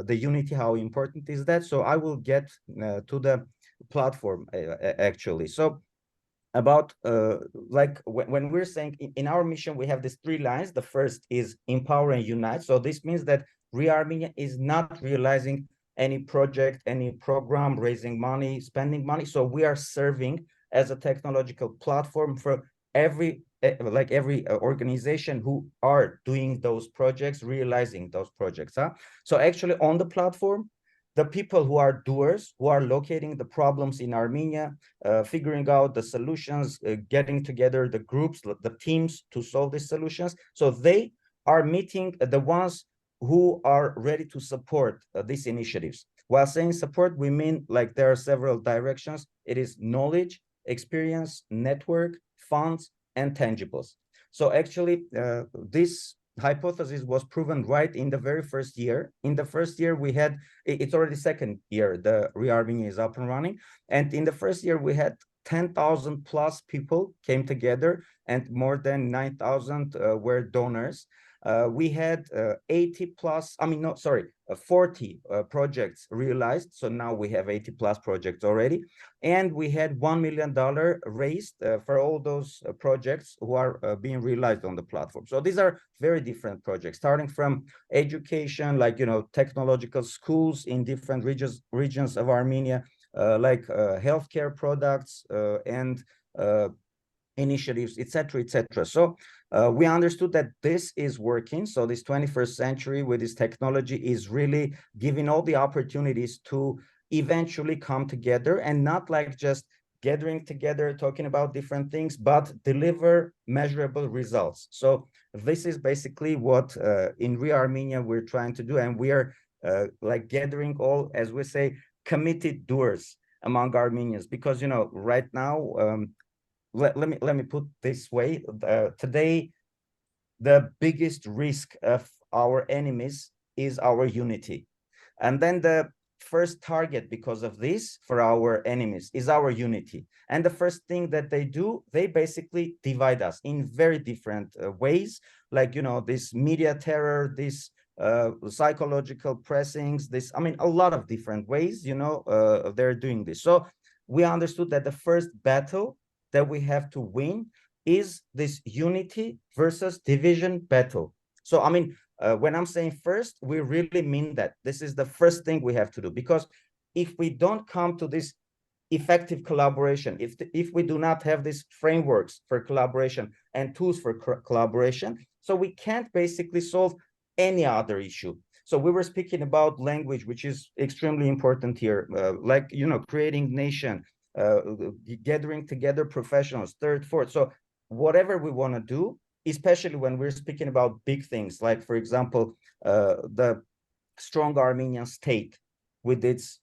the unity, how important is that. So I will get to the platform actually. So about when we're saying in our mission, we have these three lines. The first is empower and unite. So this means that rearmenia is not realizing any project, any program, raising money, spending money. So we are serving as a technological platform for every organization who are doing those projects, realizing those projects. So actually on the platform, the people who are doers, who are locating the problems in Armenia, figuring out the solutions, getting together the groups, the teams to solve these solutions. So they are meeting the ones who are ready to support these initiatives. While saying support, we mean like there are several directions. It is knowledge, experience, network, funds, and tangibles. So actually, this hypothesis was proven right in the very first year. In the first year, we had, it's already second year, the rearmenia is up and running. And in the first year, we had 10,000 plus people came together, and more than 9,000 were donors. We had 80 plus, 40 projects realized. So now we have 80 plus projects already. And we had $1 million raised for all those projects who are being realized on the platform. So these are very different projects, starting from education, like, technological schools in different regions of Armenia, like healthcare products and initiatives, etc., etc. So we understood that this is working. So this 21st century with this technology is really giving all the opportunities to eventually come together, and not like just gathering together, talking about different things, but deliver measurable results. So this is basically what in Hriar Armenia we're trying to do, and we are like gathering all, as we say, committed doers among Armenians, because right now, let me put this way, today the biggest risk of our enemies is our unity, and then the first target because of this for our enemies is our unity. And the first thing that they do, they basically divide us in very different ways, like this media terror, this psychological pressings, this, a lot of different ways, they're doing this. So we understood that the first battle that we have to win is this unity versus division battle. So when I'm saying first, we really mean that this is the first thing we have to do, because if we don't come to this effective collaboration, if we do not have these frameworks for collaboration and tools for collaboration, so we can't basically solve any other issue. So we were speaking about language, which is extremely important here, like creating nation, gathering together professionals, third, fourth. So whatever we want to do, especially when we're speaking about big things, like, for example, the strong Armenian state with its,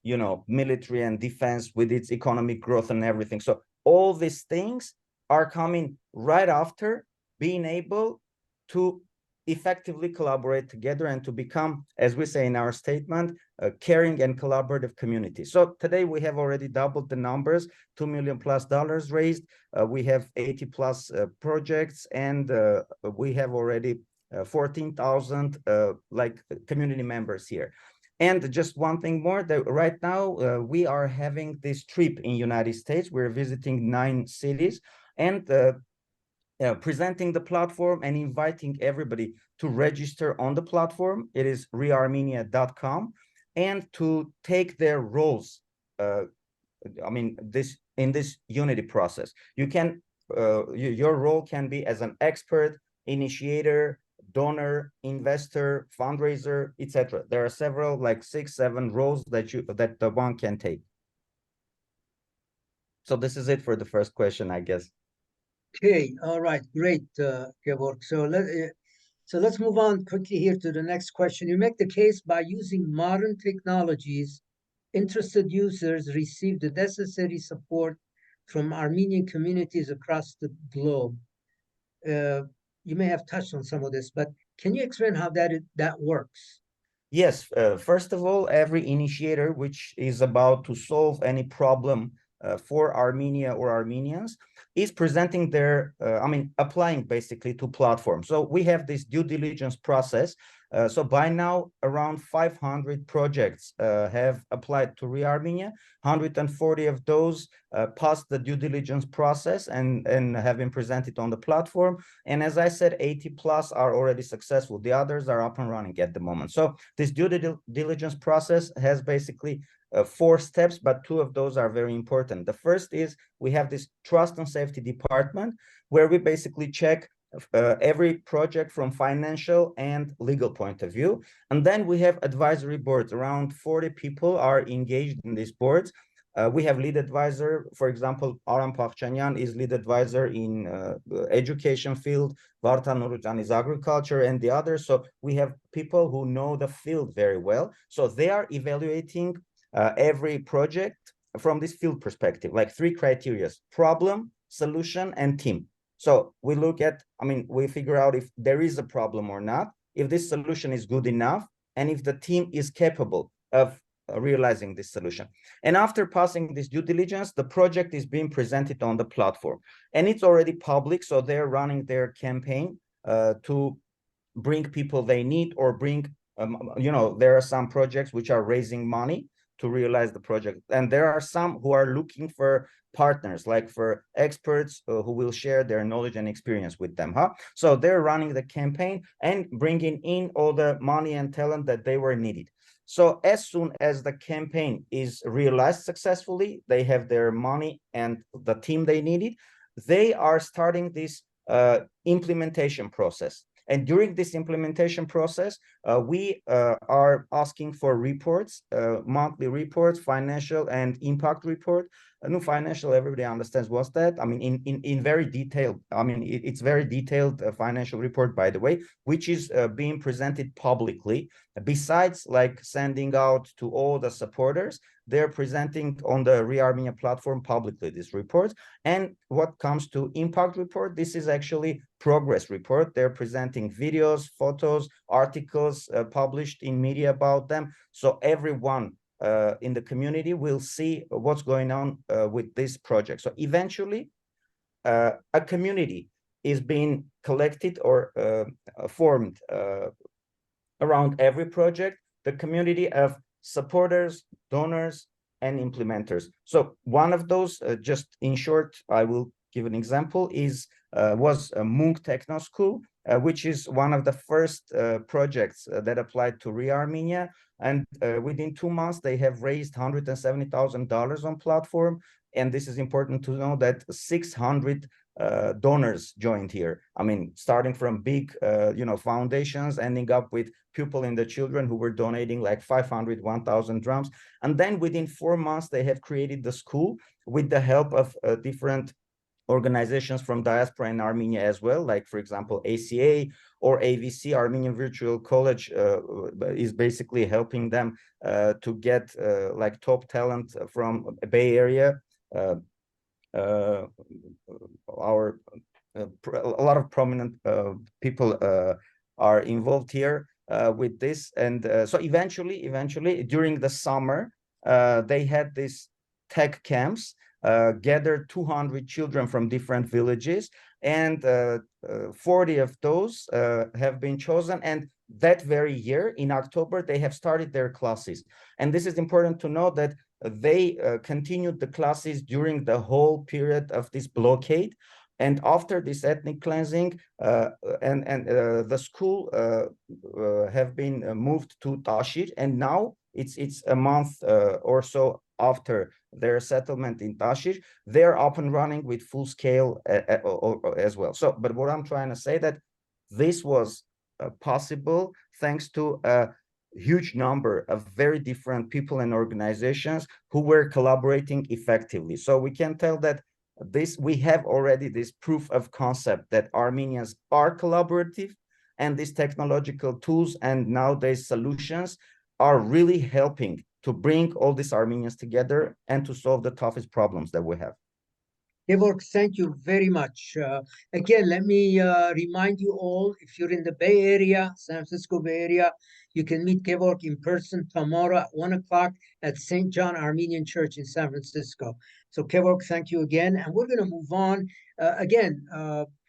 military and defense, with its economic growth and everything. So all these things are coming right after being able to effectively collaborate together and to become, as we say in our statement, a caring and collaborative community. So today we have already doubled the numbers, $2 million plus raised. We have 80 plus projects, and we have already 14,000 like community members here. And just one thing more, that right now we are having this trip in United States. We're visiting 9 cities and presenting the platform and inviting everybody to register on the platform. It is hriarmenia.com, and to take their roles in this unity process. You can your role can be as an expert, initiator, donor, investor, fundraiser, etc. There are several, like 6-7 roles that the one can take. So this is it for the first question, I guess. Okay, all right, great, Gevorg. So let's move on quickly here to the next question. You make the case by using modern technologies, interested users receive the necessary support from Armenian communities across the globe. You may have touched on some of this, but can you explain how that works? Yes, first of all, every initiator which is about to solve any problem for Armenia or Armenians is presenting their, applying basically to platforms. So we have this due diligence process. So by now, around 500 projects have applied to Hriar Armenia. 140 of those passed the due diligence process and have been presented on the platform. And as I said, 80 plus are already successful. The others are up and running at the moment. So this due diligence process has basically 4 steps, but 2 of those are very important. The first is we have this trust and safety department, where we basically check every project from financial and legal point of view. And then we have advisory boards. Around 40 people are engaged in these boards. We have lead advisor. For example, Aram Poghosyan is lead advisor in education field. Vartan Nurujan is agriculture, and the others. So we have people who know the field very well. So they are evaluating every project from this field perspective, like 3 criteria: problem, solution, and team. So we look at, we figure out if there is a problem or not, if this solution is good enough, and if the team is capable of realizing this solution. And after passing this due diligence, the project is being presented on the platform, and it's already public. So they're running their campaign to bring people they need, or bring, there are some projects which are raising money to realize the project. And there are some who are looking for partners, like for experts who will share their knowledge and experience with them. So they're running the campaign and bringing in all the money and talent that they were needed. So as soon as the campaign is realized successfully, they have their money and the team they needed, they are starting this implementation process. And during this implementation process, we are asking for reports, monthly reports, financial and impact report. No, financial, everybody understands what's that. I mean, in very detailed, it's very detailed financial report, by the way, which is being presented publicly. Besides, like, sending out to all the supporters, they're presenting on the Armenia platform publicly this report. And what comes to impact report, this is actually progress report. They're presenting videos, photos, articles published in media about them. So everyone in the community will see what's going on with this project. So eventually, a community is being collected or formed around every project, the community of supporters, donors, and implementers. So one of those, just in short, I will give an example, was Munk Techno School, which is one of the first projects that applied to Armenia. And within 2 months, they have raised $170,000 on platform. And this is important to know that 600 donors joined here. I mean, starting from big, foundations, ending up with people in the children who were donating like 500, 1,000 drams. And then within 4 months, they have created the school with the help of different organizations from diaspora in Armenia as well, like, for example, ACA or AVC, Armenian Virtual College, is basically helping them to get like top talent from Bay Area. A lot of prominent people are involved here with this. And so eventually, during the summer, they had these tech camps, gathered 200 children from different villages, and 40 of those have been chosen. And that very year, in October, they have started their classes. And this is important to know that they continued the classes during the whole period of this blockade. And after this ethnic cleansing, the school have been moved to Tashir, and now it's a month or so after their settlement in Tashir, they're up and running with full scale as well. So, but what I'm trying to say that this was possible thanks to a huge number of very different people and organizations who were collaborating effectively. So we can tell that we have already this proof of concept that Armenians are collaborative, and these technological tools and nowadays solutions are really helping to bring all these Armenians together and to solve the toughest problems that we have. Gevorg, thank you very much. Again, let me remind you all, if you're in the Bay Area, San Francisco Bay Area, you can meet Gevorg in person tomorrow at 1 o'clock at St. John Armenian Church in San Francisco. So Gevorg, thank you again. And we're going to move on.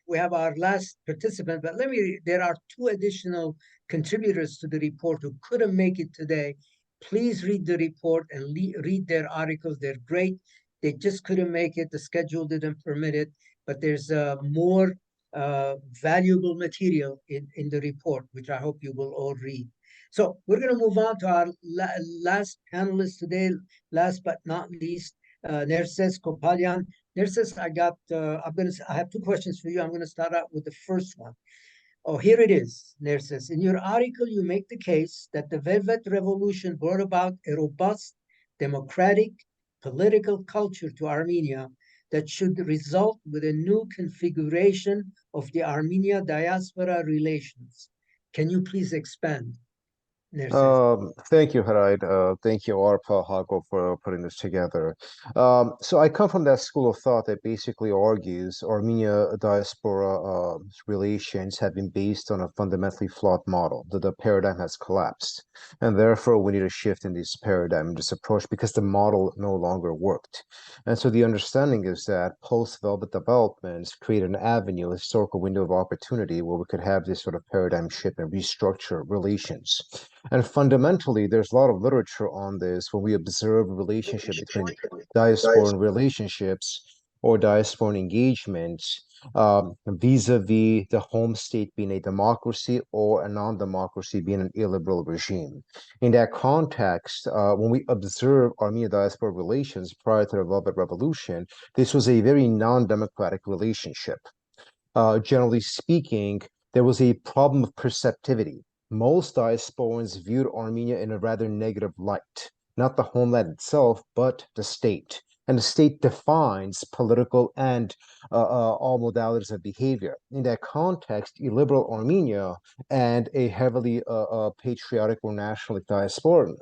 We have our last participant, but there are 2 additional contributors to the report who couldn't make it today. Please read the report and read their articles. They're great. They just couldn't make it. The schedule didn't permit it, but there's more valuable material in the report, which I hope you will all read. So we're going to move on to our last panelist today, last but not least, Nerses Kopalyan. Nerses, I have 2 questions for you. I'm going to start out with the first one. Oh, here it is, Nerses. In your article, you make the case that the Velvet Revolution brought about a robust, democratic, political culture to Armenia that should result with a new configuration of the Armenia diaspora relations. Can you please expand? Nerses. Thank you, Hriar. Thank you, ARPA, Hago, for putting this together. So I come from that school of thought that basically argues Armenia diaspora relations have been based on a fundamentally flawed model, that the paradigm has collapsed. And therefore, we need a shift in this paradigm, this approach, because the model no longer worked. And so the understanding is that post-Velvet developments create an avenue, a historical window of opportunity where we could have this sort of paradigm shift and restructure relations. And fundamentally, there's a lot of literature on this when we observe relationship between diasporan relationships or diasporan engagements vis-a-vis the home state being a democracy or a non-democracy being an illiberal regime. In that context, when we observe Armenian diaspora relations prior to the Velvet Revolution, this was a very non-democratic relationship. Generally speaking, there was a problem of perceptivity. Most diasporans viewed Armenia in a rather negative light, not the homeland itself, but the state. And the state defines political and all modalities of behavior. In that context, illiberal Armenia and a heavily patriotic or nationalistic diaspora,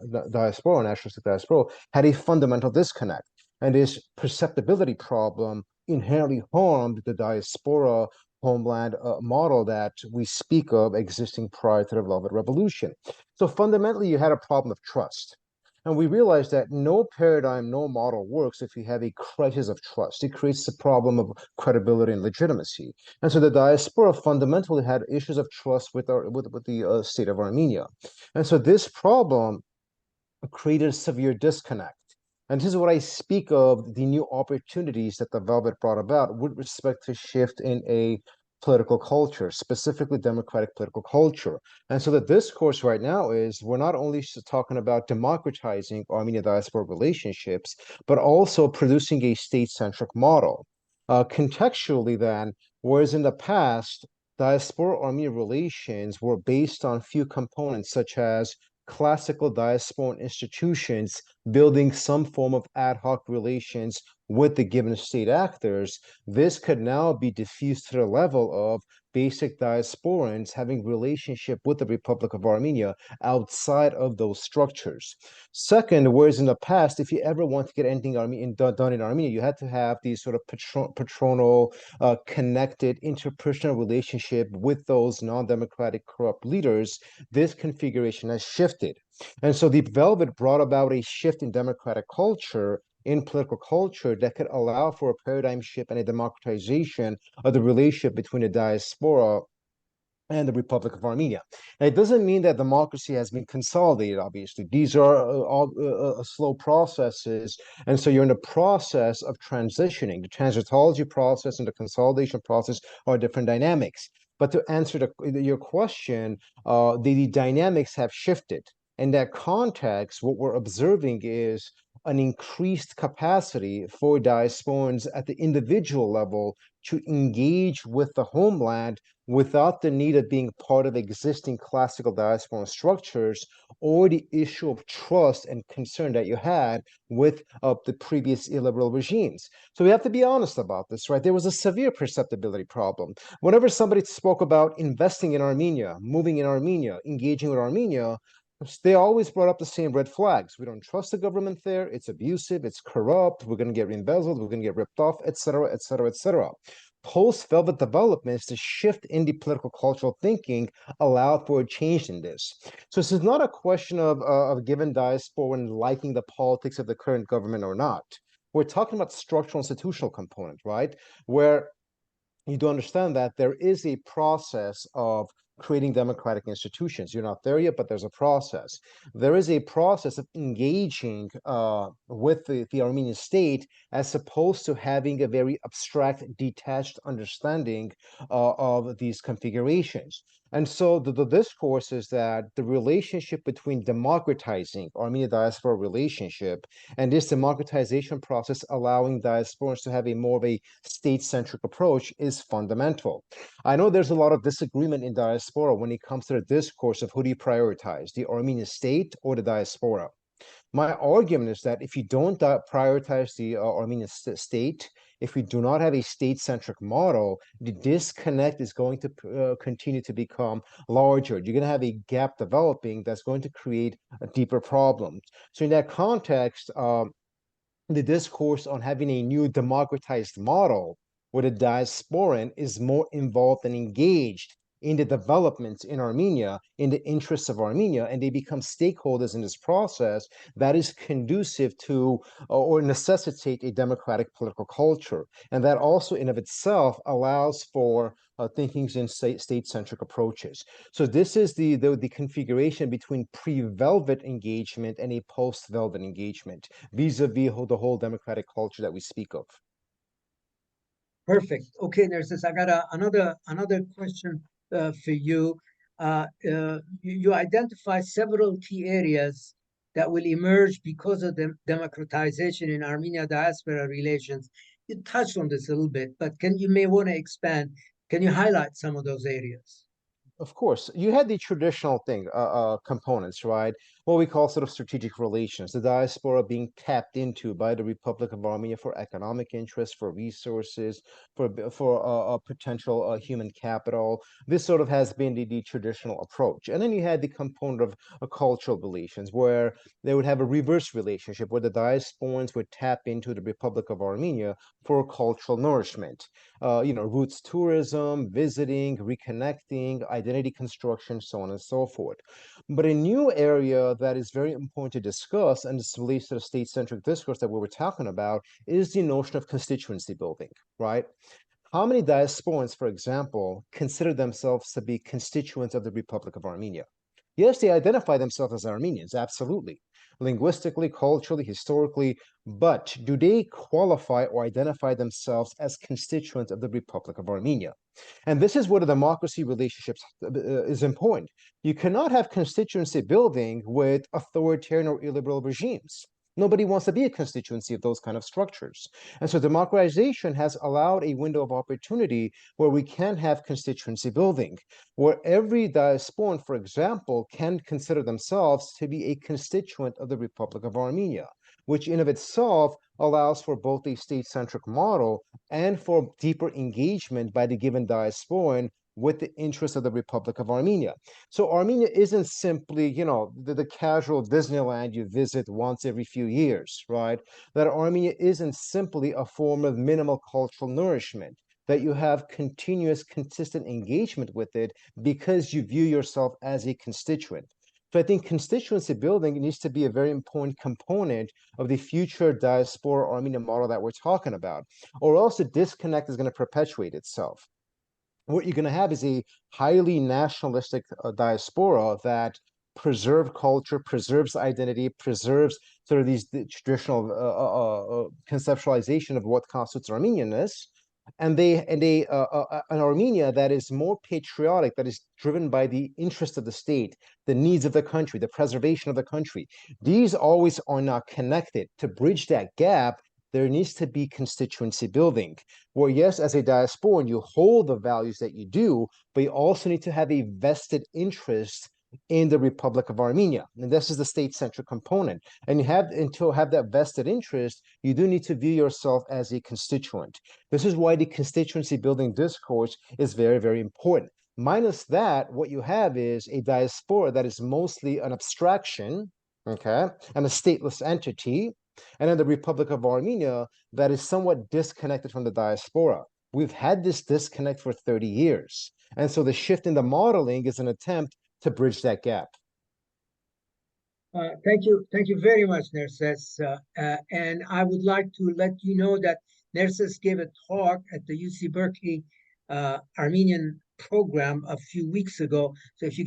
nationalistic diaspora, had a fundamental disconnect. And this perceptibility problem inherently harmed the diaspora homeland model that we speak of existing prior to the Velvet Revolution. So fundamentally, you had a problem of trust. And we realized that no paradigm, no model works if you have a crisis of trust. It creates a problem of credibility and legitimacy. And so the diaspora fundamentally had issues of trust with the state of Armenia. And so this problem created a severe disconnect. And this is what I speak of the new opportunities that the Velvet brought about with respect to shift in a political culture, specifically democratic political culture. And so the discourse right now is we're not only talking about democratizing Armenian diaspora relationships, but also producing a state-centric model. Contextually then, whereas in the past, diaspora Armenian relations were based on few components such as classical diasporan institutions building some form of ad hoc relations with the given state actors, this could now be diffused to the level of basic diasporans having relationship with the Republic of Armenia outside of those structures. Second, whereas in the past, if you ever want to get anything done in Armenia, you had to have these sort of patronal, connected interpersonal relationship with those non-democratic corrupt leaders. This configuration has shifted. And so the Velvet brought about a shift in democratic culture, in political culture, that could allow for a paradigm shift and a democratization of the relationship between the diaspora and the Republic of Armenia. And it doesn't mean that democracy has been consolidated, obviously. These are all slow processes. And so you're in the process of transitioning. The transitology process and the consolidation process are different dynamics. But to answer your question, the dynamics have shifted. In that context, what we're observing is an increased capacity for diasporans at the individual level to engage with the homeland without the need of being part of existing classical diasporan structures or the issue of trust and concern that you had with the previous illiberal regimes. So we have to be honest about this, right? There was a severe perceptibility problem. Whenever somebody spoke about investing in Armenia, moving in Armenia, engaging with Armenia, they always brought up the same red flags. We don't trust the government there. It's abusive. It's corrupt. We're going to get embezzled. We're going to get ripped off, etc., etc., etc. Post-Velvet developments, the shift in the political cultural thinking allowed for a change in this. So this is not a question of a given diaspora and liking the politics of the current government or not. We're talking about structural institutional component, right? Where you do understand that there is a process of creating democratic institutions. You're not there yet, but there's a process. There is a process of engaging with the Armenian state as opposed to having a very abstract, detached understanding of these configurations. And so the discourse is that the relationship between democratizing Armenian diaspora relationship and this democratization process allowing diasporans to have a more of a state-centric approach is fundamental. I know there's a lot of disagreement in diaspora when it comes to the discourse of who do you prioritize, the Armenian state or the diaspora. My argument is that if you don't prioritize the Armenian state, if we do not have a state-centric model, the disconnect is going to continue to become larger. You're going to have a gap developing that's going to create a deeper problem. So in that context, the discourse on having a new democratized model where the diasporan is more involved and engaged in the developments in Armenia, in the interests of Armenia, and they become stakeholders in this process, that is conducive to or necessitate a democratic political culture. And that also in of itself allows for thinkings in state-centric approaches. So this is the configuration between pre-velvet engagement and a post-velvet engagement, vis-a-vis the whole democratic culture that we speak of. Perfect. Okay, Nerses, I got another question for you. You identify several key areas that will emerge because of the democratization in Armenia diaspora relations. You touched on this a little bit, but you may want to expand. Can you highlight some of those areas? Of course, you had the traditional thing, components, right? What we call sort of strategic relations, the diaspora being tapped into by the Republic of Armenia for economic interests, for resources, for potential human capital. This sort of has been the traditional approach. And then you had the component of cultural relations, where they would have a reverse relationship, where the diasporans would tap into the Republic of Armenia for cultural nourishment. Roots tourism, visiting, reconnecting, identity construction, so on and so forth. But a new area that is very important to discuss, and this relates to the state-centric discourse that we were talking about, is the notion of constituency building, right? How many diasporans, for example, consider themselves to be constituents of the Republic of Armenia? Yes, they identify themselves as Armenians, absolutely. Linguistically, culturally, historically, but do they qualify or identify themselves as constituents of the Republic of Armenia? And this is where the democracy relationships is important. You cannot have constituency building with authoritarian or illiberal regimes. Nobody wants to be a constituency of those kind of structures. And so democratization has allowed a window of opportunity where we can have constituency building, where every diasporan, for example, can consider themselves to be a constituent of the Republic of Armenia, which in of itself allows for both a state-centric model and for deeper engagement by the given diasporan with the interests of the Republic of Armenia. So Armenia isn't simply, the casual Disneyland you visit once every few years, right? That Armenia isn't simply a form of minimal cultural nourishment, that you have continuous, consistent engagement with it because you view yourself as a constituent. So I think constituency building needs to be a very important component of the future diaspora Armenian model that we're talking about, or else the disconnect is going to perpetuate itself. What you're going to have is a highly nationalistic diaspora that preserves culture, preserves identity, preserves sort of the traditional conceptualization of what constitutes Armenianness, and an Armenia that is more patriotic, that is driven by the interest of the state, the needs of the country, the preservation of the country. These always are not connected. To bridge that gap, there needs to be constituency building, where yes, as a diasporan, you hold the values that you do, but you also need to have a vested interest in the Republic of Armenia. And this is the state-centric component. And you have that vested interest, you do need to view yourself as a constituent. This is why the constituency building discourse is very, very important. Minus that, what you have is a diaspora that is mostly an abstraction, okay, and a stateless entity, and then the Republic of Armenia that is somewhat disconnected from the diaspora. We've had this disconnect for 30 years. And so the shift in the modeling is an attempt to bridge that gap. Thank you very much, Nerses. And I would like to let you know that Nerses gave a talk at the UC Berkeley Armenian program a few weeks ago. So if you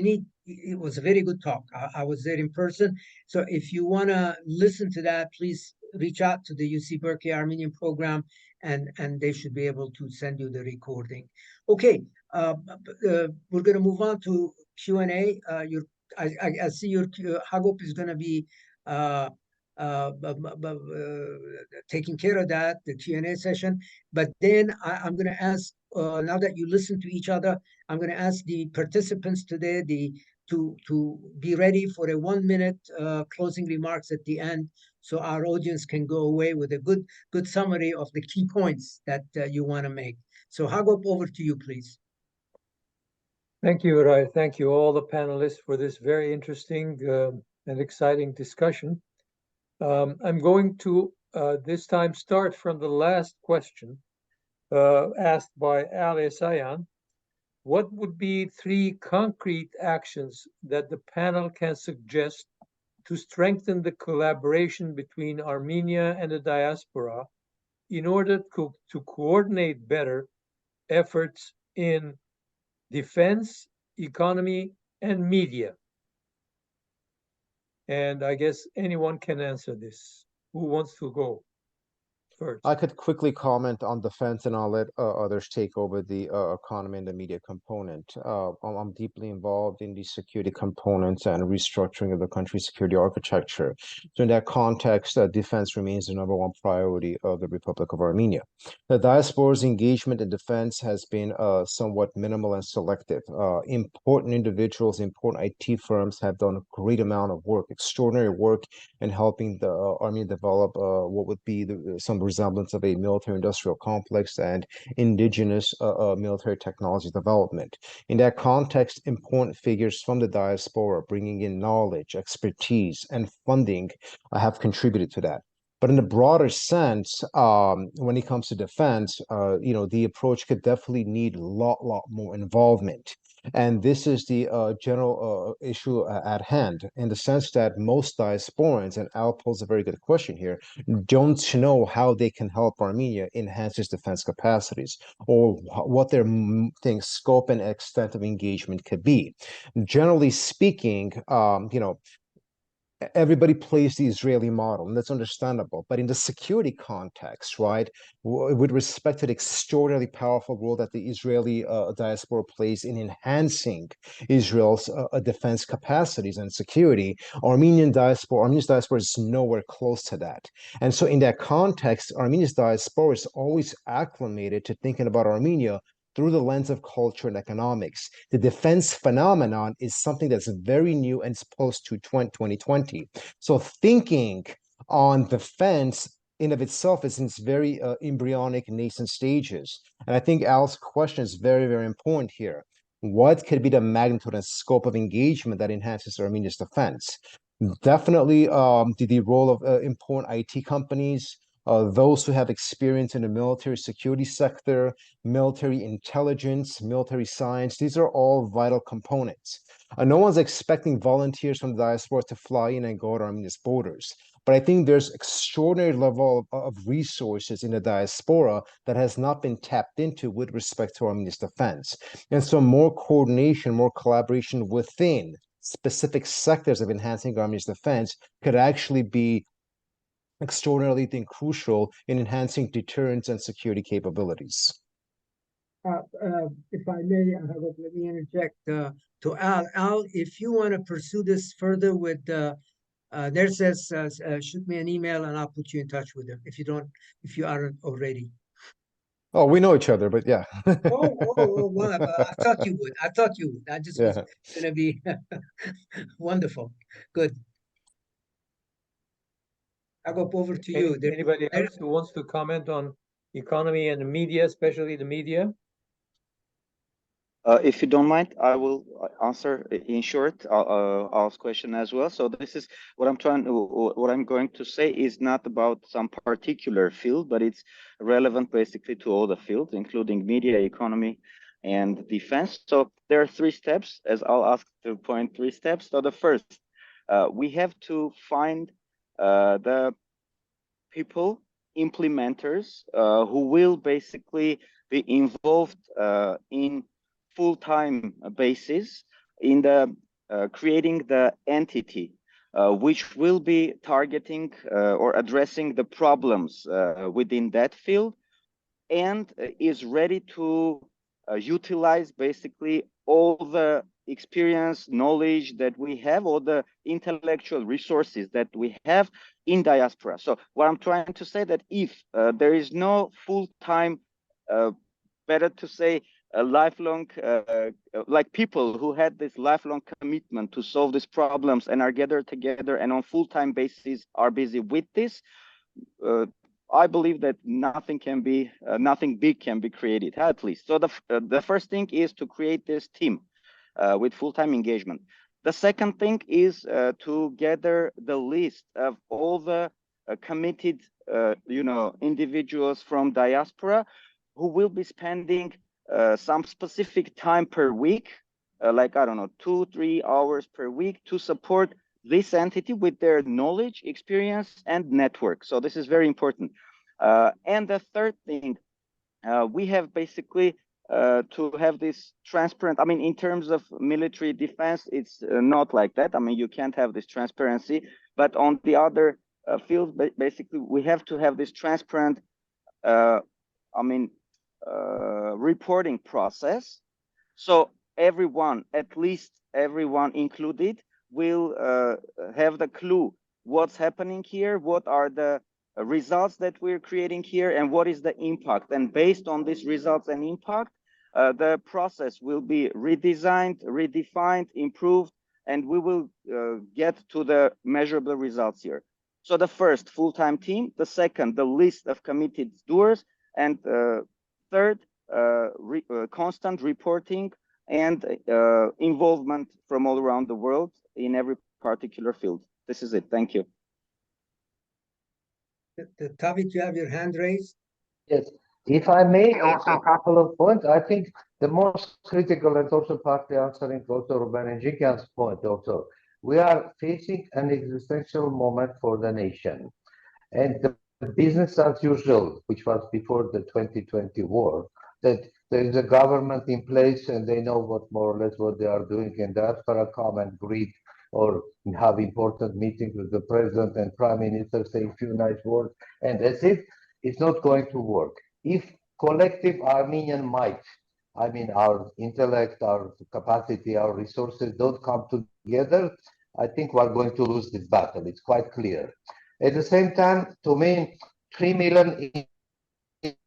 need, it was a very good talk. I was there in person. So if you want to listen to that, please reach out to the UC Berkeley Armenian program, and they should be able to send you the recording. Okay, we're going to move on to Q&A. I see your Hagop is going to be taking care of that, the Q&A session. But then I'm going to ask, now that you listen to each other, I'm going to ask the participants today, the to be ready for a 1-minute closing remarks at the end, so our audience can go away with a good summary of the key points that you want to make. So Hagop, over to you, please. Thank you, Hriar. Thank you all the panelists for this very interesting and exciting discussion. I'm going to this time start from the last question asked by Ali Sayan. What would be 3 concrete actions that the panel can suggest to strengthen the collaboration between Armenia and the diaspora in order to coordinate better efforts in defense, economy, and media? And I guess anyone can answer this. Who wants to go first? I could quickly comment on defense, and I'll let others take over the economy and the media component. I'm deeply involved in the security components and restructuring of the country's security architecture. So in that context, defense remains the #1 priority of the Republic of Armenia. The diaspora's engagement in defense has been somewhat minimal and selective. Important individuals, important IT firms have done a great amount of work, extraordinary work, in helping the Armenia develop what would be some resemblance of a military-industrial complex and indigenous military technology development. In that context, important figures from the diaspora bringing in knowledge, expertise, and funding have contributed to that. But in a broader sense, when it comes to defense, the approach could definitely need a lot more involvement. And this is the general issue at hand, in the sense that most diasporans, and Al posed a very good question here, don't know how they can help Armenia enhance its defense capacities, or what their scope and extent of engagement could be. Generally speaking, everybody plays the Israeli model, and that's understandable. But in the security context, right, with respect to the extraordinarily powerful role that the Israeli diaspora plays in enhancing Israel's defense capacities and security, Armenia's diaspora is nowhere close to that. And so in that context, Armenia's diaspora is always acclimated to thinking about Armenia through the lens of culture and economics. The defense phenomenon is something that's very new and it's post to 2020. So thinking on defense in of itself is in its very embryonic nascent stages. And I think Al's question is very, very important here. What could be the magnitude and scope of engagement that enhances Armenia's defense? Definitely the role of important IT companies, those who have experience in the military security sector, military intelligence, military science, these are all vital components. No one's expecting volunteers from the diaspora to fly in and go to Armenia's borders. But I think there's extraordinary level of resources in the diaspora that has not been tapped into with respect to Armenia's defense. And so more coordination, more collaboration within specific sectors of enhancing Armenia's defense could actually be extraordinarily crucial in enhancing deterrence and security capabilities. If I may, let me interject to Al. Al, if you want to pursue this further with Nerses, shoot me an email and I'll put you in touch with him if you aren't already. Oh, we know each other, but yeah. Well, I thought you would. I just was going to be wonderful. Good. I'll go over to you. Anybody else who wants to comment on economy and the media, especially the media? If you don't mind, I will answer in short Al's question as well. So this is what I'm going to say is not about some particular field, but it's relevant basically to all the fields, including media, economy, and defense. So there are 3 steps, as I'll ask to point 3 steps. So the first, we have to find the people, implementers, who will basically be involved in full-time basis in the creating the entity which will be targeting or addressing the problems within that field, and is ready to utilize basically all the experience, knowledge that we have, all the intellectual resources that we have in diaspora. So what I'm trying to say that if there is no full-time, better to say, lifelong, like people who had this lifelong commitment to solve these problems and are gathered together and on full-time basis are busy with this, I believe that nothing big can be created, at least. So the first thing is to create this team with full-time engagement. The second thing is to gather the list of all the committed, individuals from diaspora who will be spending some specific time per week, like, I don't know, 2-3 hours per week to support this entity with their knowledge, experience, and network. So this is very important. And the third thing, we have basically to have this transparent. I mean, in terms of military defense, it's not like that. I mean, you can't have this transparency. But on the other fields, basically, we have to have this transparent, reporting process. So everyone, at least everyone included, will have the clue what's happening here, what are the results that we're creating here, and what is the impact. And based on these results and impact, the process will be redesigned, redefined, improved, and we will get to the measurable results here. So the first, full-time team. The second, the list of committed doers. And third, constant reporting and involvement from all around the world in every particular field. This is it. Thank you. Tavit, you have your hand raised? Yes, if I may, also a couple of points. I think the most critical, and also partly answering also Ruben and Jikan's point also, we are facing an existential moment for the nation. And the business as usual, which was before the 2020 war, that there is a government in place and they know what more or less what they are doing, and diaspora come and greet or have important meetings with the president and prime minister, saying a few nice words, and that's it. It's not going to work. If collective Armenian might, I mean our intellect, our capacity, our resources don't come together, I think we're going to lose this battle. It's quite clear. At the same time, to me, 3 million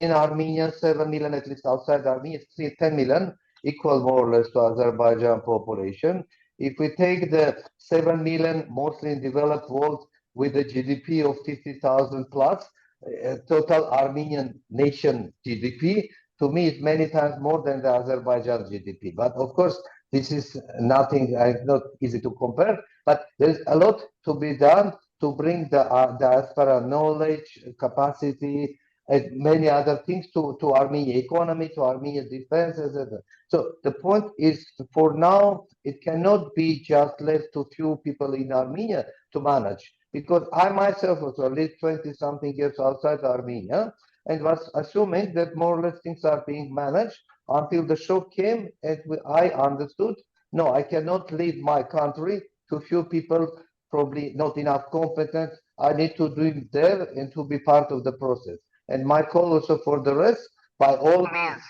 in Armenia, 7 million at least outside Armenia, 10 million, equal more or less to Azerbaijan population. If we take the 7 million, mostly in developed world, with a GDP of 50,000 plus, total Armenian nation GDP, to me, it's many times more than the Azerbaijan GDP. But of course, this is nothing, not easy to compare, but there's a lot to be done to bring the diaspora knowledge, capacity, and many other things to Armenia economy, to Armenia defense, etc. So the point is, for now, it cannot be just left to few people in Armenia to manage. Because I myself also lived 20-something years outside Armenia and was assuming that more or less things are being managed until the shock came and I understood, no, I cannot leave my country to few people, probably not enough competent. I need to do it there and to be part of the process. And my call also for the rest, by all means,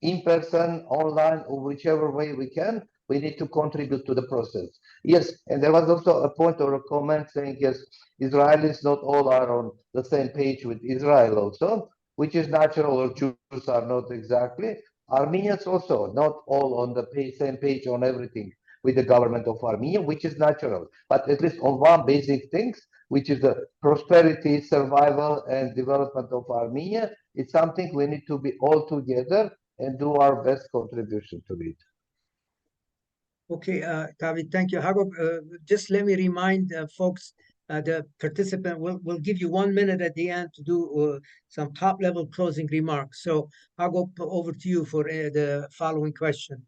in person, online, or whichever way we can, we need to contribute to the process. Yes, and there was also a point or a comment saying, yes, Israelis not all are on the same page with Israel also, which is natural, or Jews are not exactly. Armenians also not all on the same page on everything with the government of Armenia, which is natural, but at least on one basic things, which is the prosperity, survival, and development of Armenia, it's something we need to be all together and do our best contribution to it. Okay, Tavit, thank you. Hagop, just let me remind folks, the participant will give you 1 minute at the end to do some top-level closing remarks. So Hagop, over to you for the following question.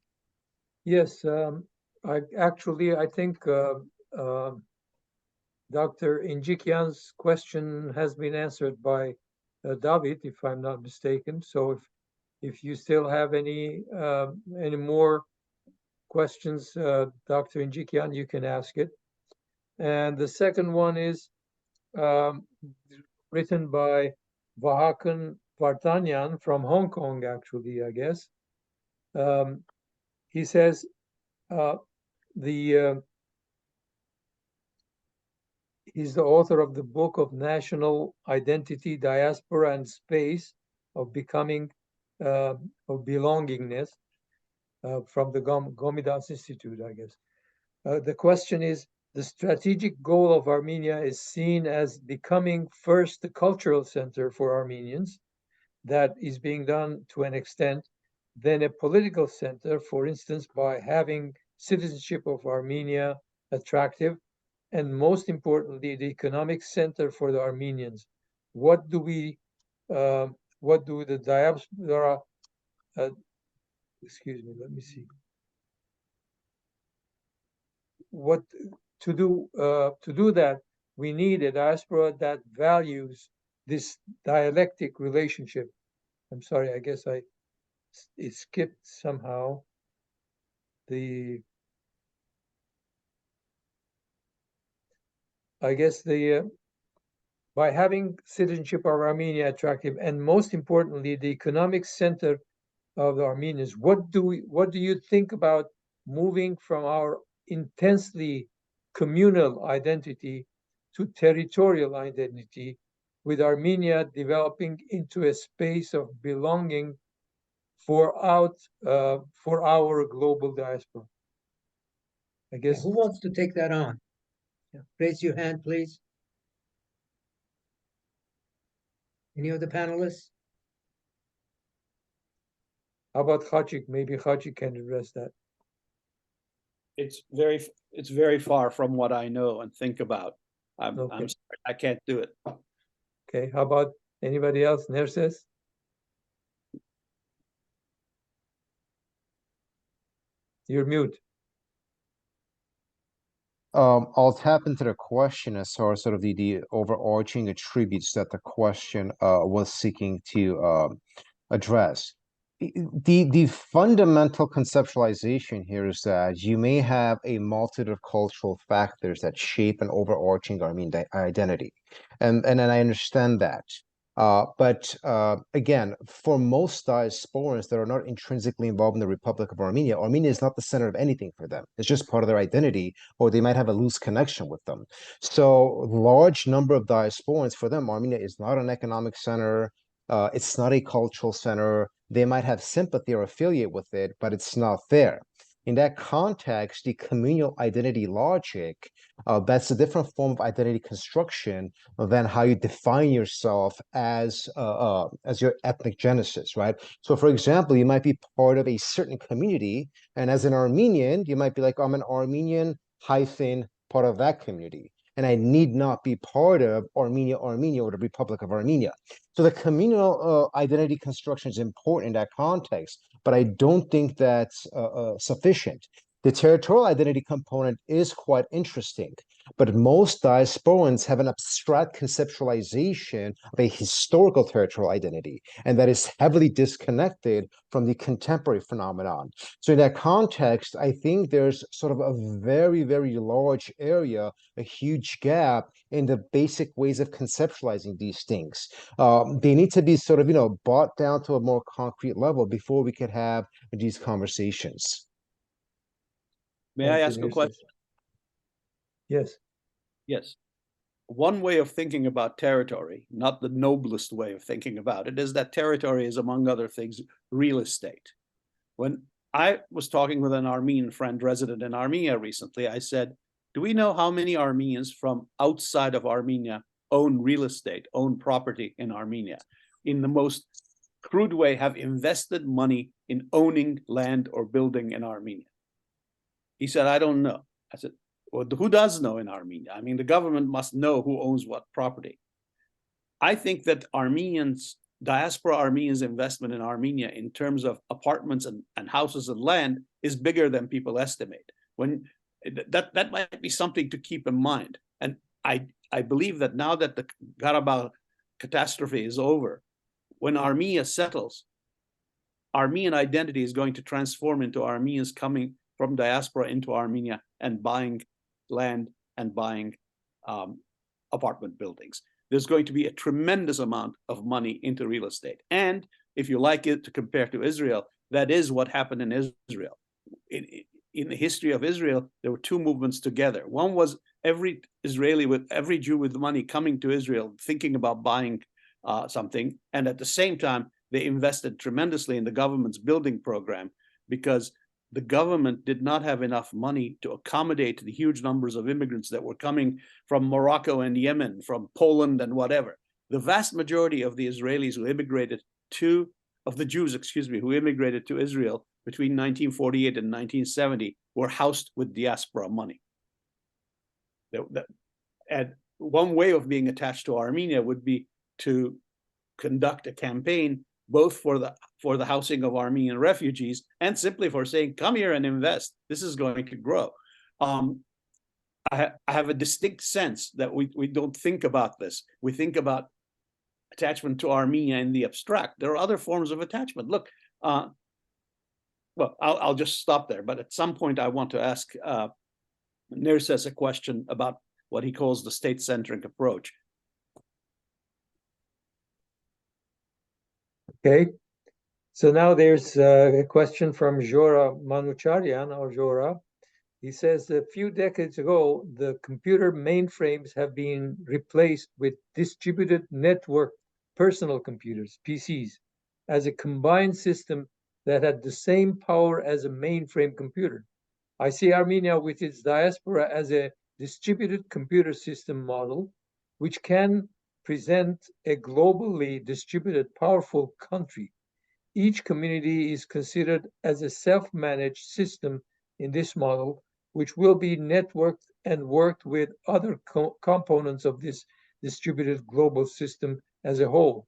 Yes, I think Dr. Injikyan's question has been answered by David, if I'm not mistaken. So if you still have any more questions, Dr. Injikyan, you can ask it. And the second one is written by Vahakan Vartanyan from Hong Kong, actually, I guess. He says, he's the author of the book of National Identity, Diaspora, and Space of Becoming, of Belongingness. from the Gomidas Institute, I guess. The question is, the strategic goal of Armenia is seen as becoming first the cultural center for Armenians. That is being done to an extent, then a political center, for instance, by having citizenship of Armenia attractive, and most importantly, the economic center for the Armenians. What do the diaspora, excuse me, let me see. What to do that, we need a diaspora that values this dialectic relationship. I'm sorry, I guess it skipped somehow. By having citizenship of Armenia attractive, and most importantly, the economic center of the Armenians, what do you think about moving from our intensely communal identity to territorial identity, with Armenia developing into a space of belonging for our global diaspora? I guess. Who wants to take that on? Yeah. Raise your hand, please. Any of the panelists? How about Khachig? Maybe Khachig can address that. It's very far from what I know and think about. I'm sorry, I can't do it. Okay, how about anybody else? Nerses? You're mute. I'll tap into the question as far as sort of the overarching attributes that the question was seeking to address. The fundamental conceptualization here is that you may have a multitude of cultural factors that shape an overarching Armenian identity, and I understand that. But again, for most diasporans that are not intrinsically involved in the Republic of Armenia, Armenia is not the center of anything for them. It's just part of their identity, or they might have a loose connection with them. So large number of diasporans, for them, Armenia is not an economic center. It's not a cultural center. They might have sympathy or affiliate with it, but it's not there. In that context, the communal identity logic, that's a different form of identity construction than how you define yourself as your ethnic genesis, right? So for example, you might be part of a certain community, and as an Armenian, you might be like, I'm an Armenian hyphen part of that community, and I need not be part of Armenia, or the Republic of Armenia. So the communal identity construction is important in that context, but I don't think that's sufficient. The territorial identity component is quite interesting, but most diasporans have an abstract conceptualization of a historical territorial identity, and that is heavily disconnected from the contemporary phenomenon. So in that context, I think there's sort of a very, very large area, a huge gap in the basic ways of conceptualizing these things. They need to be sort of, brought down to a more concrete level before we could have these conversations. May I ask a question? Yes. Yes. One way of thinking about territory, not the noblest way of thinking about it, is that territory is, among other things, real estate. When I was talking with an Armenian friend resident in Armenia recently, I said, do we know how many Armenians from outside of Armenia own real estate, own property in Armenia? In the most crude way, have invested money in owning land or building in Armenia? He said, I don't know. I said, well, who does know in Armenia? I mean, the government must know who owns what property. I think that diaspora Armenians' investment in Armenia in terms of apartments and houses and land is bigger than people estimate. When that might be something to keep in mind. And I believe that now that the Karabakh catastrophe is over, when Armenia settles, Armenian identity is going to transform into Armenians coming from diaspora into Armenia and buying land and buying apartment buildings. There's going to be a tremendous amount of money into real estate. And if you like it to compare to Israel, that is what happened in Israel. In the history of Israel, there were two movements together. One was every Jew with money coming to Israel, thinking about buying something. And at the same time, they invested tremendously in the government's building program, because the government did not have enough money to accommodate the huge numbers of immigrants that were coming from Morocco and Yemen, from Poland and whatever. The vast majority of the Israelis who immigrated to, of the Jews, excuse me, who immigrated to Israel between 1948 and 1970 were housed with diaspora money. And one way of being attached to Armenia would be to conduct a campaign both for the housing of Armenian refugees and simply for saying, come here and invest. This is going to grow. I have a distinct sense that we don't think about this. We think about attachment to Armenia in the abstract. There are other forms of attachment. Look, well, I'll just stop there. But at some point, I want to ask Nerses a question about what he calls the state-centric approach. Okay, so now there's a question from Jora Manucharyan, or Jora. He says, a few decades ago, the computer mainframes have been replaced with distributed network personal computers, PCs, as a combined system that had the same power as a mainframe computer. I see Armenia with its diaspora as a distributed computer system model, which can present a globally distributed, powerful country. Each community is considered as a self-managed system in this model, which will be networked and worked with other components of this distributed global system as a whole.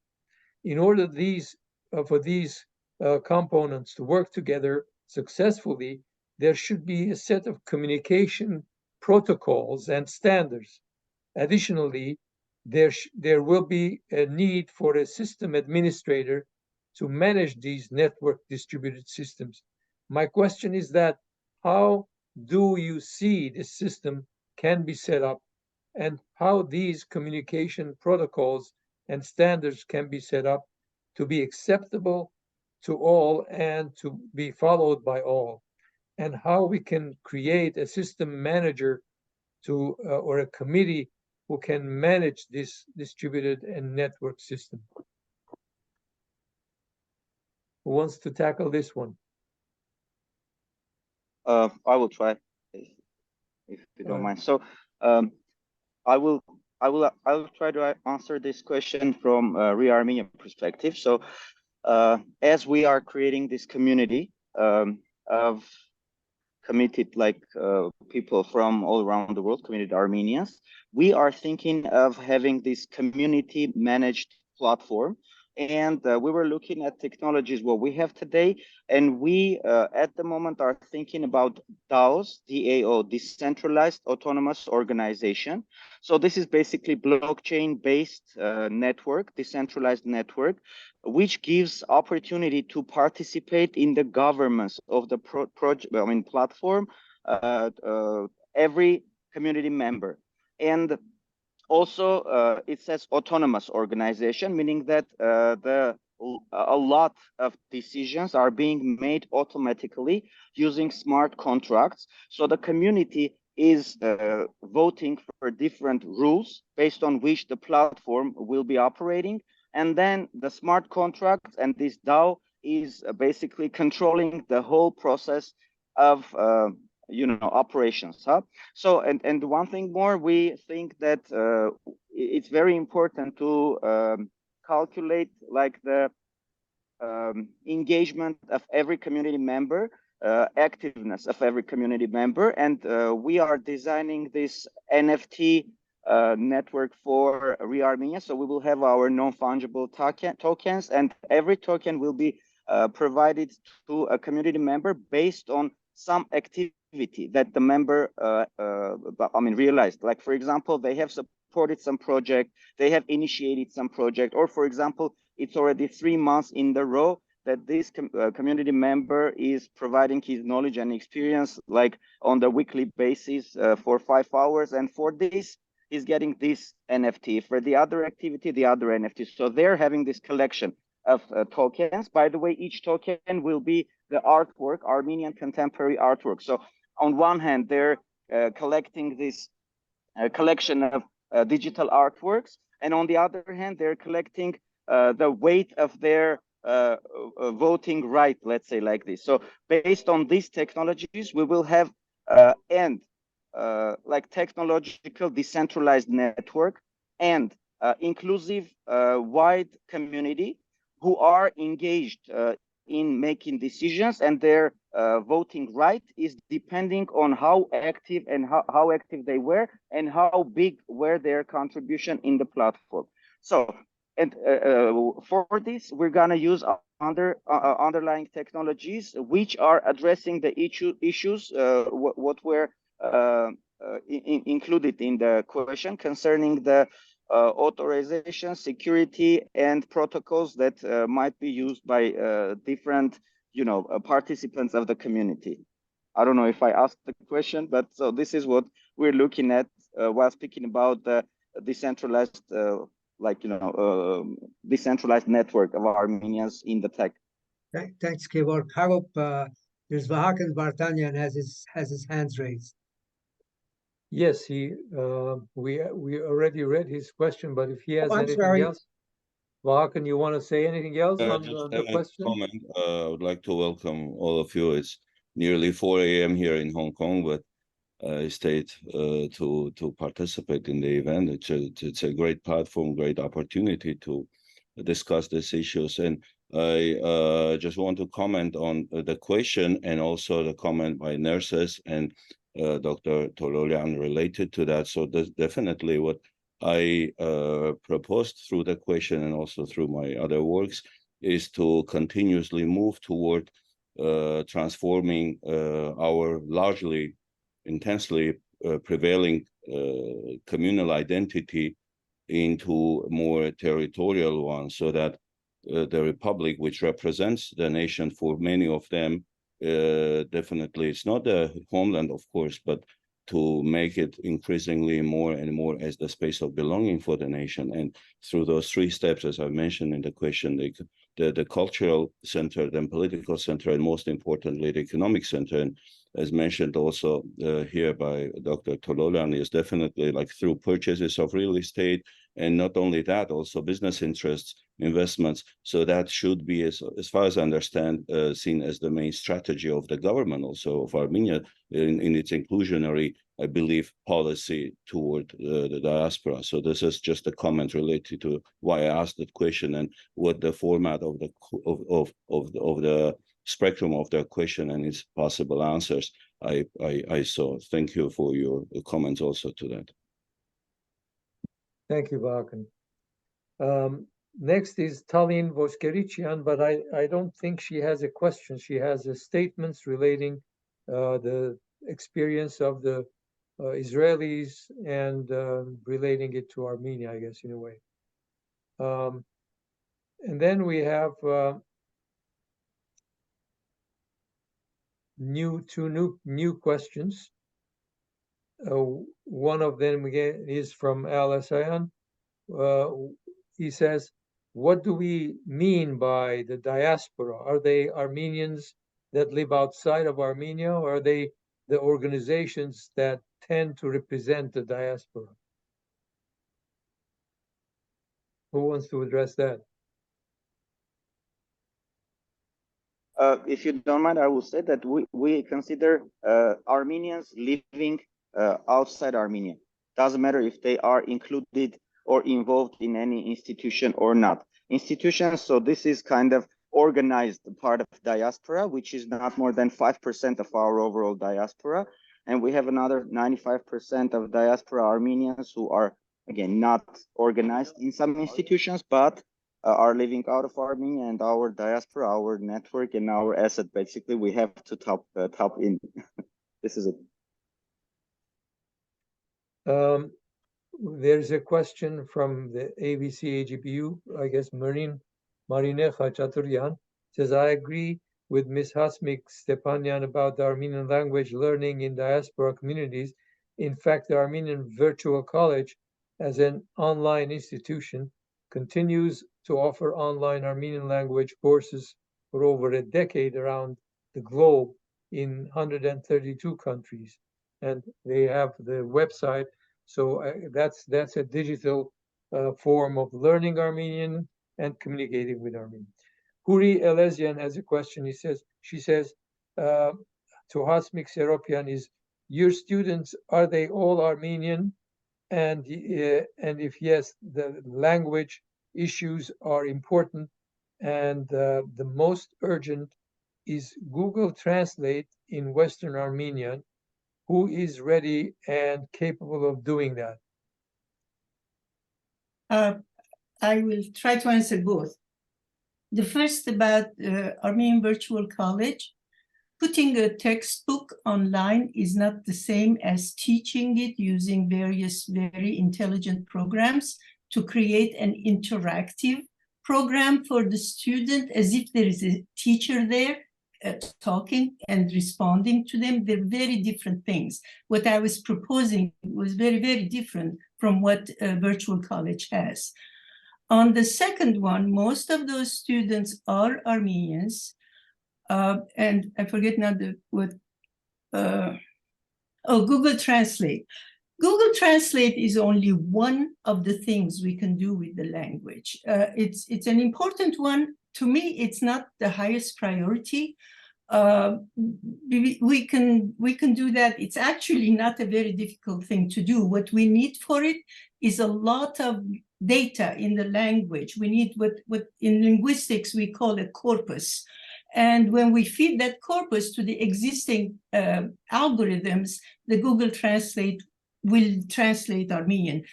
In order for these components to work together successfully, there should be a set of communication protocols and standards. Additionally, there will be a need for a system administrator to manage these network distributed systems. My question is that, how do you see this system can be set up, and how these communication protocols and standards can be set up to be acceptable to all and to be followed by all, and how we can create a system manager to or a committee who can manage this distributed and network system. Who wants to tackle this one? I will try, if you don't mind. So I will try to answer this question from Hriar Armenian perspective. So as we are creating this community of committed people from all around the world, committed Armenians, we are thinking of having this community managed platform. And we were looking at technologies what we have today, and we at the moment are thinking about DAOs, DAO, decentralized autonomous organization. So this is basically blockchain-based network, decentralized network, which gives opportunity to participate in the governance of the platform, every community member. And also, it says autonomous organization, meaning that a lot of decisions are being made automatically using smart contracts. So the community is voting for different rules based on which the platform will be operating. And then the smart contracts and this DAO is basically controlling the whole process of operations. So and one thing more, we think that it's very important to calculate like the engagement of every community member, activeness of every community member, and we are designing this NFT network for Hriar Armenia. So we will have our non-fungible tokens, and every token will be provided to a community member based on some activity that the member realized. Like, for example, they have supported some project, they have initiated some project, or for example, it's already 3 months in the row that this community member is providing his knowledge and experience like on the weekly basis for 5 hours, and for this he's getting this NFT, for the other activity the other NFT. So they're having this collection of tokens. By the way, each token will be the artwork, Armenian contemporary artwork. So on one hand, they're collecting this collection of digital artworks, and on the other hand, they're collecting the weight of their voting right, let's say like this. So based on these technologies, we will have like technological decentralized network and inclusive wide community who are engaged in making decisions, and their voting right is depending on how active and how active they were and how big were their contribution in the platform. So, and for this, we're gonna use underlying technologies which are addressing the issues what were included in the question concerning the authorization, security, and protocols that might be used by different, participants of the community. I don't know if I asked the question, but so this is what we're looking at while speaking about the decentralized, decentralized network of Armenians in the tech. Thanks, Gevorg. I hope there's Vahakan Vartanyan has his hands raised. Yes, we already read his question, but if he has anything else, Vahakan, you want to say anything else on the question? Comment. I would like to welcome all of you. It's nearly 4 a.m. here in Hong Kong, but I stayed to participate in the event. It's a great platform, great opportunity to discuss these issues. And I just want to comment on the question and also the comment by Nerses and Dr. Tölölyan related to that. So that's definitely what I proposed through the question and also through my other works is to continuously move toward transforming our largely intensely prevailing communal identity into more territorial one, so that the republic, which represents the nation for many of them, definitely it's not the homeland, of course, but to make it increasingly more and more as the space of belonging for the nation. And through those 3 steps, as I mentioned in the question, the cultural center, the political center, and most importantly, the economic center. And as mentioned also here by Dr. Tölölyan, is definitely like through purchases of real estate, and not only that, also business interests, investments. So that should be, as far as I understand, seen as the main strategy of the government also of Armenia in its inclusionary, I believe, policy toward the diaspora. So this is just a comment related to why I asked that question and what the format of the spectrum of the question and its possible answers I saw. Thank you for your comments also to that. Thank you, Vahakan. Next is Tallinn Voskerichian, but I don't think she has a question. She has statements relating the experience of the Israelis and relating it to Armenia, I guess, in a way. And then we have two new questions. One of them again is from Al Asayan. He says, what do we mean by the diaspora? Are they Armenians that live outside of Armenia, or are they the organizations that tend to represent the diaspora? Who wants to address that? If you don't mind, I will say that we consider Armenians living outside Armenia. Doesn't matter if they are included or involved in any institution or not. Institutions, so this is kind of organized part of diaspora, which is not more than 5% of our overall diaspora. And we have another 95% of diaspora Armenians who are, again, not organized in some institutions, but are living out of Armenia, and our diaspora, our network, and our asset, basically, we have to top in. This is it. There's a question from the ABC AGPU, I guess, Marine Khachaturian says, I agree with Ms. Hasmig Stepanyan about the Armenian language learning in diaspora communities. In fact, the Armenian Virtual College, as an online institution, continues to offer online Armenian language courses for over a decade around the globe in 132 countries. And they have the website. So that's a digital form of learning Armenian and communicating with Armenian. Huri Elezian has a question. She says to Hasmig Seropian is, your students, are they all Armenian? And if yes, the language issues are important, and the most urgent is Google Translate in Western Armenian. Who is ready and capable of doing that? I will try to answer both. The first about Armenian Virtual College. Putting a textbook online is not the same as teaching it using various very intelligent programs to create an interactive program for the student as if there is a teacher there talking and responding to them. They're very different things. What I was proposing was very, very different from what virtual college has. On the second one, most of those students are Armenians. And I forget now Google Translate. Google Translate is only one of the things we can do with the language. It's an important one. To me, it's not the highest priority. We can do that. It's actually not a very difficult thing to do. What we need for it is a lot of data in the language. We need what in linguistics we call a corpus. And when we feed that corpus to the existing algorithms, the Google Translate will translate Armenian.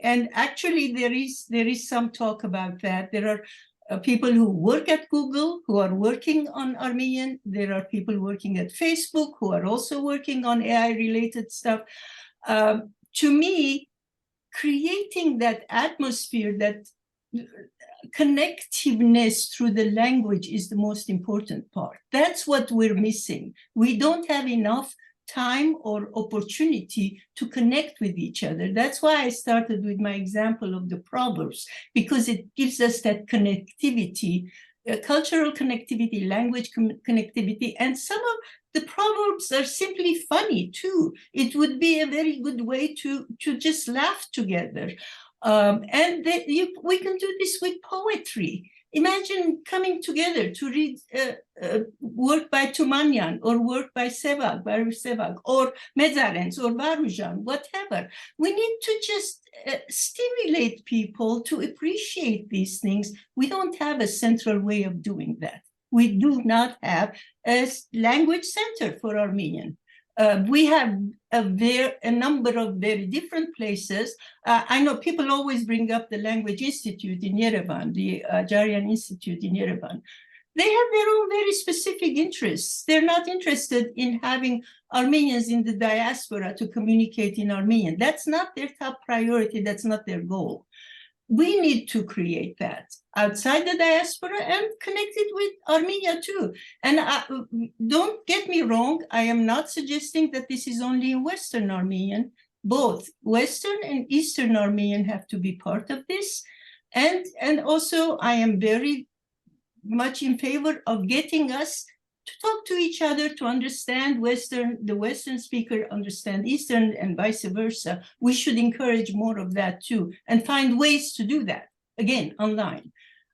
And actually, there is some talk about that. There are people who work at Google who are working on Armenian. There are people working at Facebook who are also working on AI-related stuff. To me, creating that atmosphere, that connectiveness through the language is the most important part. That's what we're missing. We don't have enough time or opportunity to connect with each other. That's why I started with my example of the Proverbs, because it gives us that connectivity, cultural connectivity, language connectivity, and some of the Proverbs are simply funny too. It would be a very good way to just laugh together. We can do this with poetry. Imagine coming together to read work by Tumanyan or work by Sevag, or Mezarens or Varujan, whatever. We need to just stimulate people to appreciate these things. We don't have a central way of doing that. We do not have a language center for Armenian. We have a number of very different places. I know people always bring up the Language Institute in Yerevan, the Ajarian Institute in Yerevan. They have their own very specific interests. They're not interested in having Armenians in the diaspora to communicate in Armenian. That's not their top priority. That's not their goal. We need to create that outside the diaspora and connect it with Armenia too. And don't get me wrong, I am not suggesting that this is only in Western Armenian. Both Western and Eastern Armenian have to be part of this. And also I am very much in favor of getting us to talk to each other, to understand the Western speaker understand Eastern and vice versa. We should encourage more of that too and find ways to do that, again, online.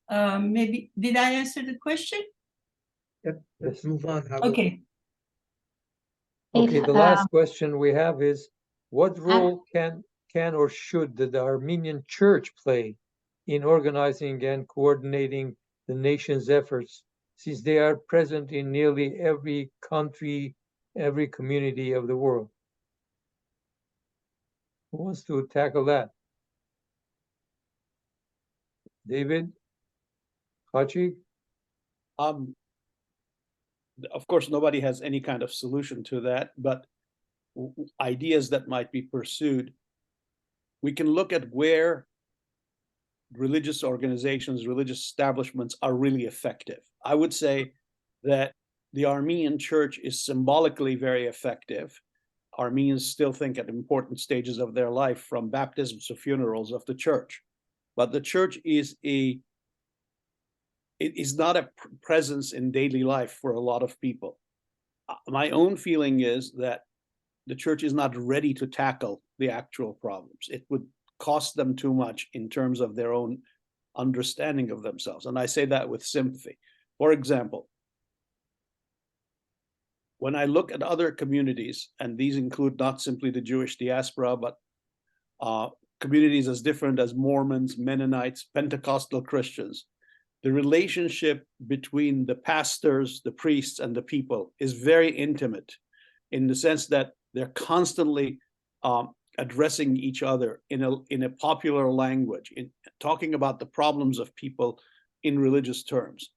Maybe, did I answer the question? Yep, let's move on. Okay. Okay, the last question we have is, what role can or should the Armenian Church play in organizing and coordinating the nation's efforts, since they are present in nearly every country, every community of the world? Who wants to tackle that? David? Khachig? Of course, nobody has any kind of solution to that, but ideas that might be pursued. We can look at where religious organizations, religious establishments are really effective. I would say that the Armenian church is symbolically very effective. Armenians still think at important stages of their life, from baptisms to funerals, of the church. But the church is not a presence in daily life for a lot of people. My own feeling is that the church is not ready to tackle the actual problems. It would cost them too much in terms of their own understanding of themselves. And I say that with sympathy. For example, when I look at other communities, and these include not simply the Jewish diaspora, but communities as different as Mormons, Mennonites, Pentecostal Christians, the relationship between the pastors, the priests, and the people is very intimate, in the sense that they're constantly addressing each other in a popular language, in talking about the problems of people in religious terms,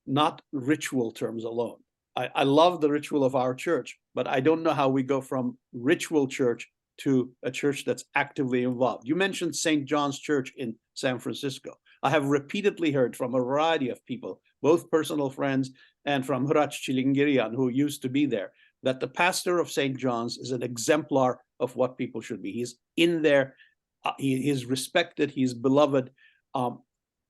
not ritual terms alone. I love the ritual of our church, but I don't know how we go from ritual church to a church that's actively involved. You mentioned St. John's Church in San Francisco. I have repeatedly heard from a variety of people, both personal friends and from Hriar Chilingirian, who used to be there, that the pastor of St. John's is an exemplar of what people should be. He's in there, he is respected, he's beloved,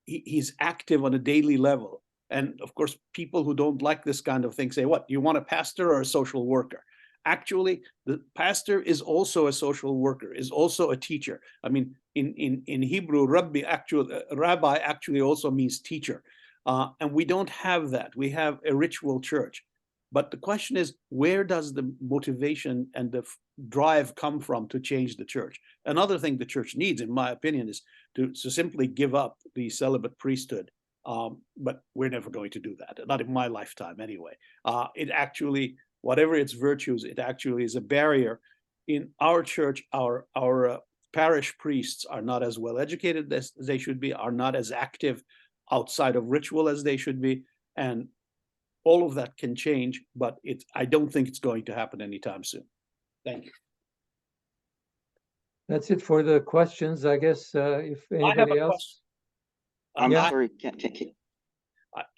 he's active on a daily level. And of course, people who don't like this kind of thing say, what, you want a pastor or a social worker? Actually, the pastor is also a social worker, is also a teacher. I mean, in Hebrew, rabbi actually also means teacher. And we don't have that. We have a ritual church. But the question is, where does the motivation and the drive come from to change the church? Another thing the church needs, in my opinion, is to simply give up the celibate priesthood. But we're never going to do that, not in my lifetime anyway. It actually, whatever its virtues, it actually is a barrier. In our church, our parish priests are not as well educated as they should be, are not as active outside of ritual as they should be, and all of that can change, but I don't think it's going to happen anytime soon. Thank you. That's it for the questions, I guess. If anybody else. I'm sorry.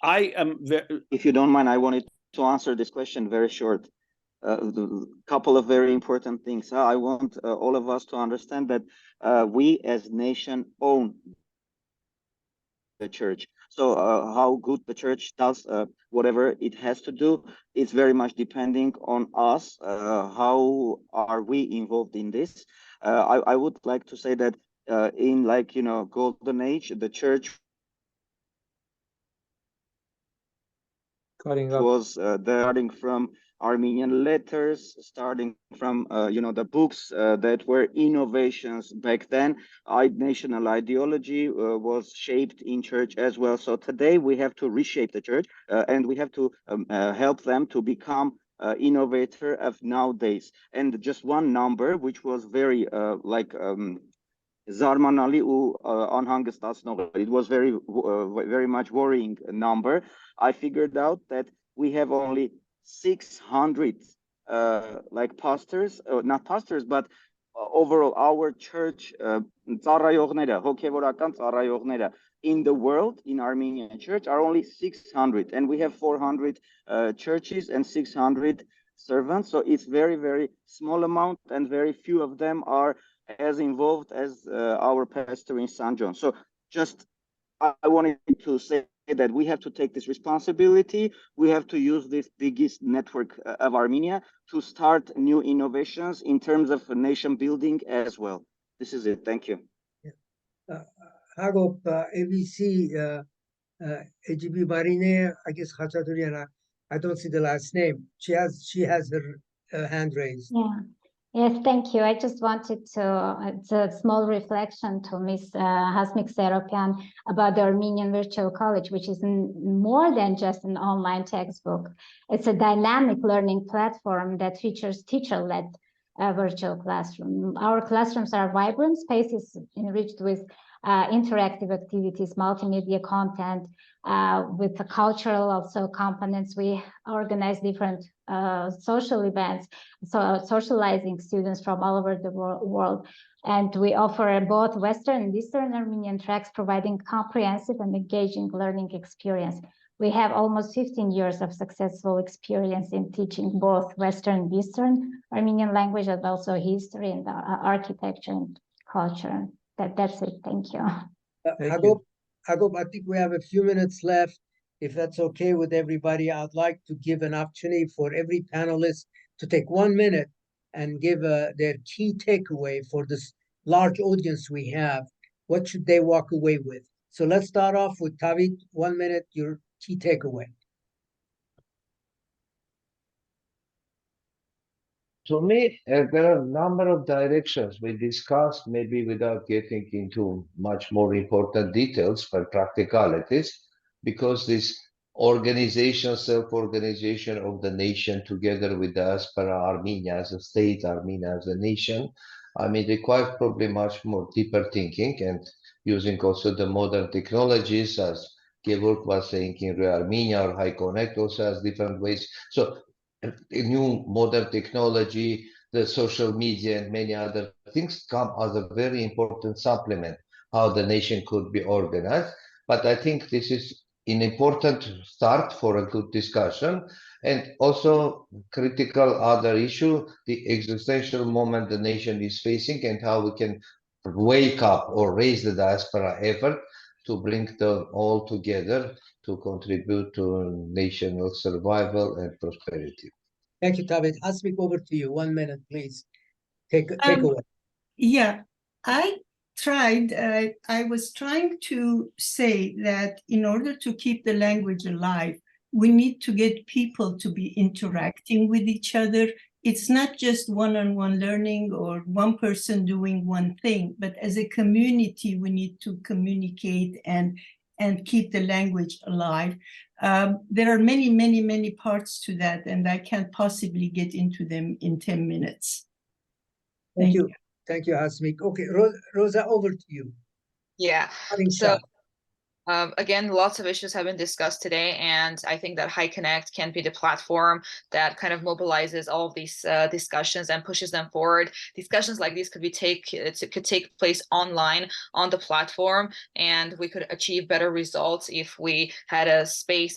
I am if you don't mind, I wanted to answer this question very short. Couple of very important things. I want all of us to understand that we as nation own the church. So how good the church does whatever it has to do, it's very much depending on us. How are we involved in this? I would like to say that in golden age, the church was starting from Armenian letters, starting from the books that were innovations back then. National ideology was shaped in church as well. So today we have to reshape the church and we have to help them to become innovator of nowadays. And just one number, which was very Zarmanali it was very much worrying number. I figured out that we have only 600 pastors, not pastors, but overall our church in the world, in Armenian church, are only 600, and we have 400 churches and 600 servants. So it's very, very small amount, and very few of them are as involved as our pastor in St. John. So just I wanted to say that we have to take this responsibility. We have to use this biggest network of Armenia to start new innovations in terms of nation building as well. This is it. Thank you. Hagop, ABC, AGB Marine, I guess Khachig, I don't see the last name. She has her hand raised. Yeah. Yes, thank you. I just wanted to, it's a small reflection to Ms. Hasmig Seropian about the Armenian Virtual College, which is more than just an online textbook. It's a dynamic learning platform that features teacher-led virtual classroom. Our classrooms are vibrant spaces enriched with interactive activities, multimedia content, with the cultural also components. We organize different social events, so socializing students from all over the world. And we offer both Western and Eastern Armenian tracks, providing comprehensive and engaging learning experience. We have almost 15 years of successful experience in teaching both Western and Eastern Armenian language, and also history and architecture and culture. That's it. Thank you. Hagop, I think we have a few minutes left. If that's okay with everybody, I'd like to give an opportunity for every panelist to take 1 minute and give their key takeaway for this large audience we have. What should they walk away with? So let's start off with Tavit. 1 minute, your key takeaway? To me, there are a number of directions we discussed, maybe without getting into much more important details for practicalities, because this organization, self-organization of the nation together with diaspora Armenia as a state, Armenia as a nation, I mean, requires probably much more deeper thinking and using also the modern technologies, as Gevorg was saying in Armenia, or High Connect also has different ways. So new modern technology, the social media and many other things come as a very important supplement how the nation could be organized. But I think this is an important start for a good discussion, and also critical other issue, the existential moment the nation is facing and how we can wake up or raise the diaspora effort to bring them all together to contribute to national survival and prosperity. Thank you, David. Hasmig, over to you. 1 minute, please. Take away. Yeah, I was trying to say that in order to keep the language alive, we need to get people to be interacting with each other. It's not just one-on-one learning or one person doing one thing, but as a community, we need to communicate and keep the language alive. There are many, many, many parts to that, and I can't possibly get into them in 10 minutes. Thank you. Thank you, Hasmig. Okay, Roza, over to you. Yeah. So, again, lots of issues have been discussed today, and I think that High Connect can be the platform that kind of mobilizes all of these discussions and pushes them forward. Discussions like these could take place online on the platform, and we could achieve better results if we had a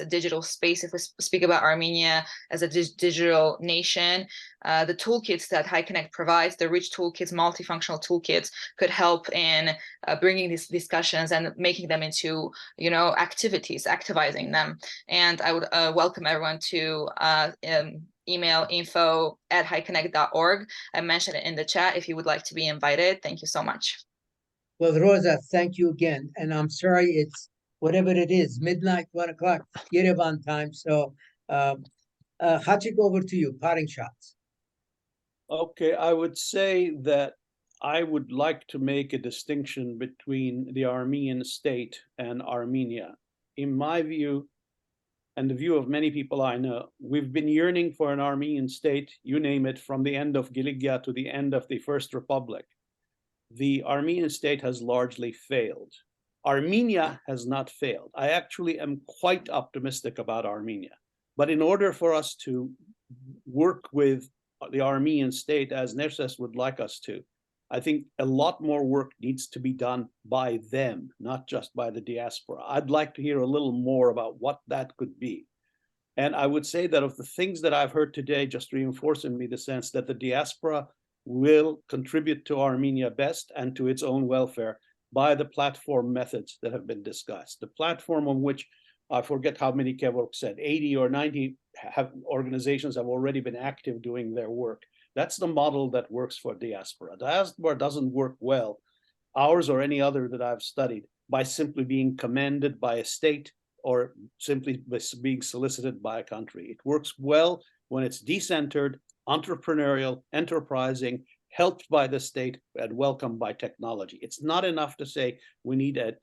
digital space. If we speak about Armenia as a digital nation, the toolkits that High Connect provides, the rich toolkits, multifunctional toolkits, could help in bringing these discussions and making them into activities, activizing them. And I would welcome everyone to email info@highconnect.org. I mentioned it in the chat if you would like to be invited. Thank you so much. Well, Roza, thank you again. And I'm sorry, it's whatever it is, midnight, 1 o'clock, Yerevan time. So, Khachig, over to you, parting shots. Okay, I would say that I would like to make a distinction between the Armenian state and Armenia. In my view, and the view of many people I know, we've been yearning for an Armenian state, you name it, from the end of Giligya to the end of the First Republic. The Armenian state has largely failed. Armenia has not failed. I actually am quite optimistic about Armenia. But in order for us to work with the Armenian state as Nerses would like us to, I think a lot more work needs to be done by them, not just by the diaspora. I'd like to hear a little more about what that could be. And I would say that of the things that I've heard today, just reinforcing me the sense that the diaspora will contribute to Armenia best and to its own welfare by the platform methods that have been discussed. The platform on which, I forget how many Gevorg said, 80 or 90 organizations have already been active doing their work. That's the model that works for diaspora. Diaspora doesn't work well, ours or any other that I've studied, by simply being commanded by a state or simply being solicited by a country. It works well when it's decentered, entrepreneurial, enterprising, helped by the state and welcomed by technology. It's not enough to say we need a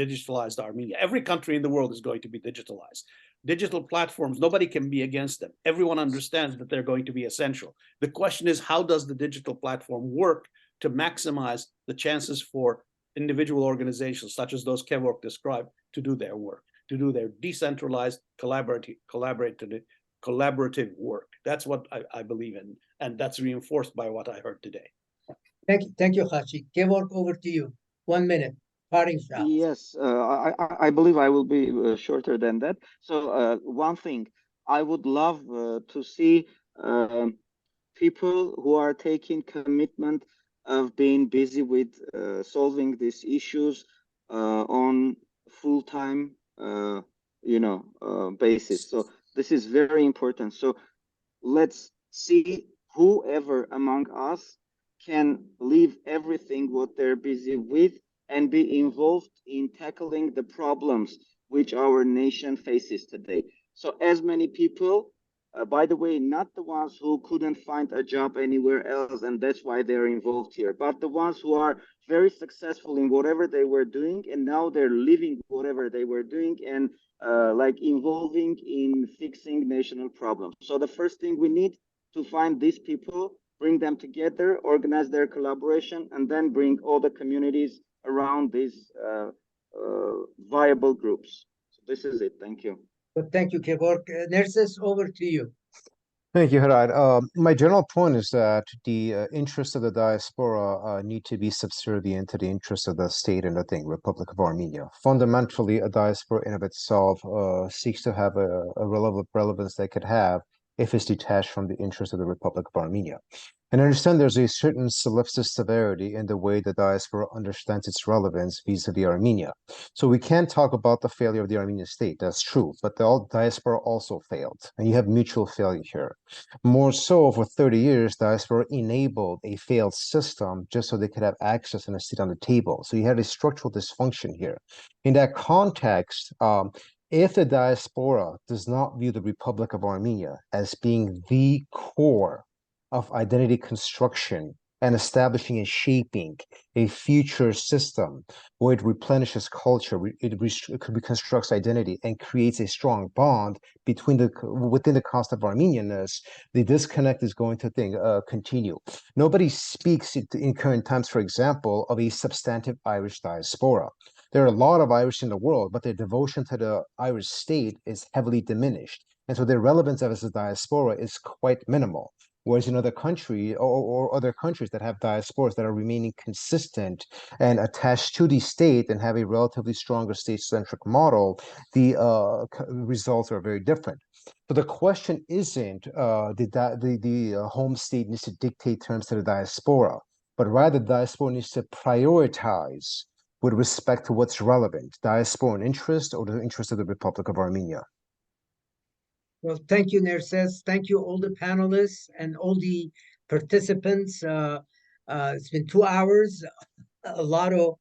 digitalized Armenia. Every country in the world is going to be digitalized. Digital platforms, nobody can be against them. Everyone understands that they're going to be essential. The question is, how does the digital platform work to maximize the chances for individual organizations, such as those Gevorg described, to do their work, to do their decentralized, collaborative work. That's what I believe in, and that's reinforced by what I heard today. Thank you, Khachig. Gevorg, over to you. 1 minute. Parting shots. Yes, I believe I will be shorter than that. So one thing, I would love to see people who are taking commitment of being busy with solving these issues on full-time, basis. So this is very important. So let's see whoever among us can leave everything what they're busy with and be involved in tackling the problems which our nation faces today. So as many people, by the way, not the ones who couldn't find a job anywhere else and that's why they're involved here, but the ones who are very successful in whatever they were doing and now they're living whatever they were doing and like involving in fixing national problems. So the first thing we need to find these people, bring them together, organize their collaboration, and then bring all the communities around these viable groups. So this is it. Thank you. But thank you, Gevorg. Nerses, over to you. Thank you, Hriar. My general point is that the interests of the diaspora need to be subservient to the interests of the state and the Republic of Armenia. Fundamentally, a diaspora in of itself seeks to have a relevance that it could have if it's detached from the interests of the Republic of Armenia. And I understand there's a certain solipsist severity in the way the diaspora understands its relevance vis-a-vis Armenia. So we can't talk about the failure of the Armenian state, that's true, but the diaspora also failed, and you have mutual failure here. More so, for 30 years, diaspora enabled a failed system just so they could have access and a seat on the table. So you had a structural dysfunction here. In that context, if the diaspora does not view the Republic of Armenia as being the core of identity construction and establishing and shaping a future system where it replenishes culture, it reconstructs identity, and creates a strong bond within the concept of Armenianness, the disconnect is going to continue. Nobody speaks in current times, for example, of a substantive Irish diaspora. There are a lot of Irish in the world, but their devotion to the Irish state is heavily diminished. And so their relevance as a diaspora is quite minimal. Whereas in other countries or other countries that have diasporas that are remaining consistent and attached to the state and have a relatively stronger state-centric model, the results are very different. So the question isn't the home state needs to dictate terms to the diaspora, but rather the diaspora needs to prioritize with respect to what's relevant, diasporan interest or the interest of the Republic of Armenia. Well, thank you, Nerses. Thank you, all the panelists and all the participants. It's been 2 hours, a lot of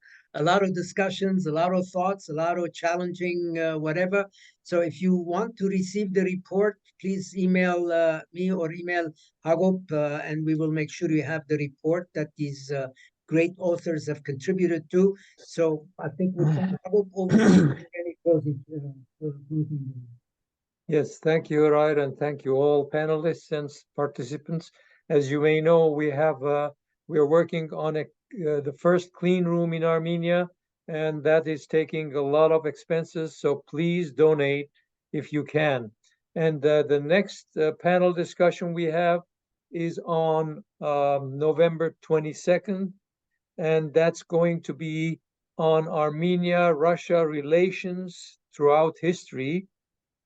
discussions, a lot of thoughts, a lot of challenging whatever. So if you want to receive the report, please email me or email Hagop, and we will make sure you have the report that these great authors have contributed to. So I think with that, Hagop, over to you. Any closing. Yes, thank you, Hriar, and thank you all panelists and participants. As you may know, we are working on the first clean room in Armenia, and that is taking a lot of expenses. So please donate if you can. And the next panel discussion we have is on November 22nd, and that's going to be on Armenia-Russia relations throughout history.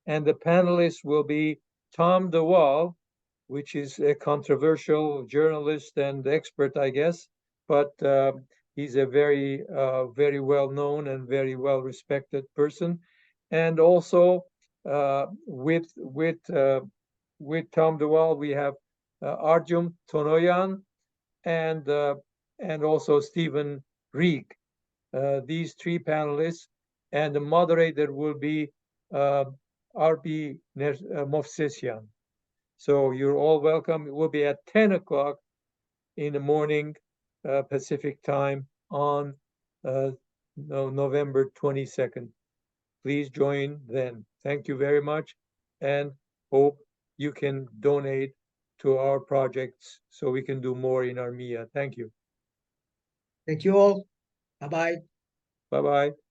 And the panelists will be Tom DeWall, which is a controversial journalist and expert, I guess, but he's a very, very well-known and very well-respected person. And also with Tom DeWall, we have Arjun Tölölyan and also Stephen Reek. These 3 panelists, and the moderator will be Poghosyan. So you're all welcome. It will be at 10 o'clock in the morning Pacific time on November 22nd. Please join then. Thank you very much, and hope you can donate to our projects so we can do more in Armenia. Thank you. Thank you all. Bye-bye. Bye-bye.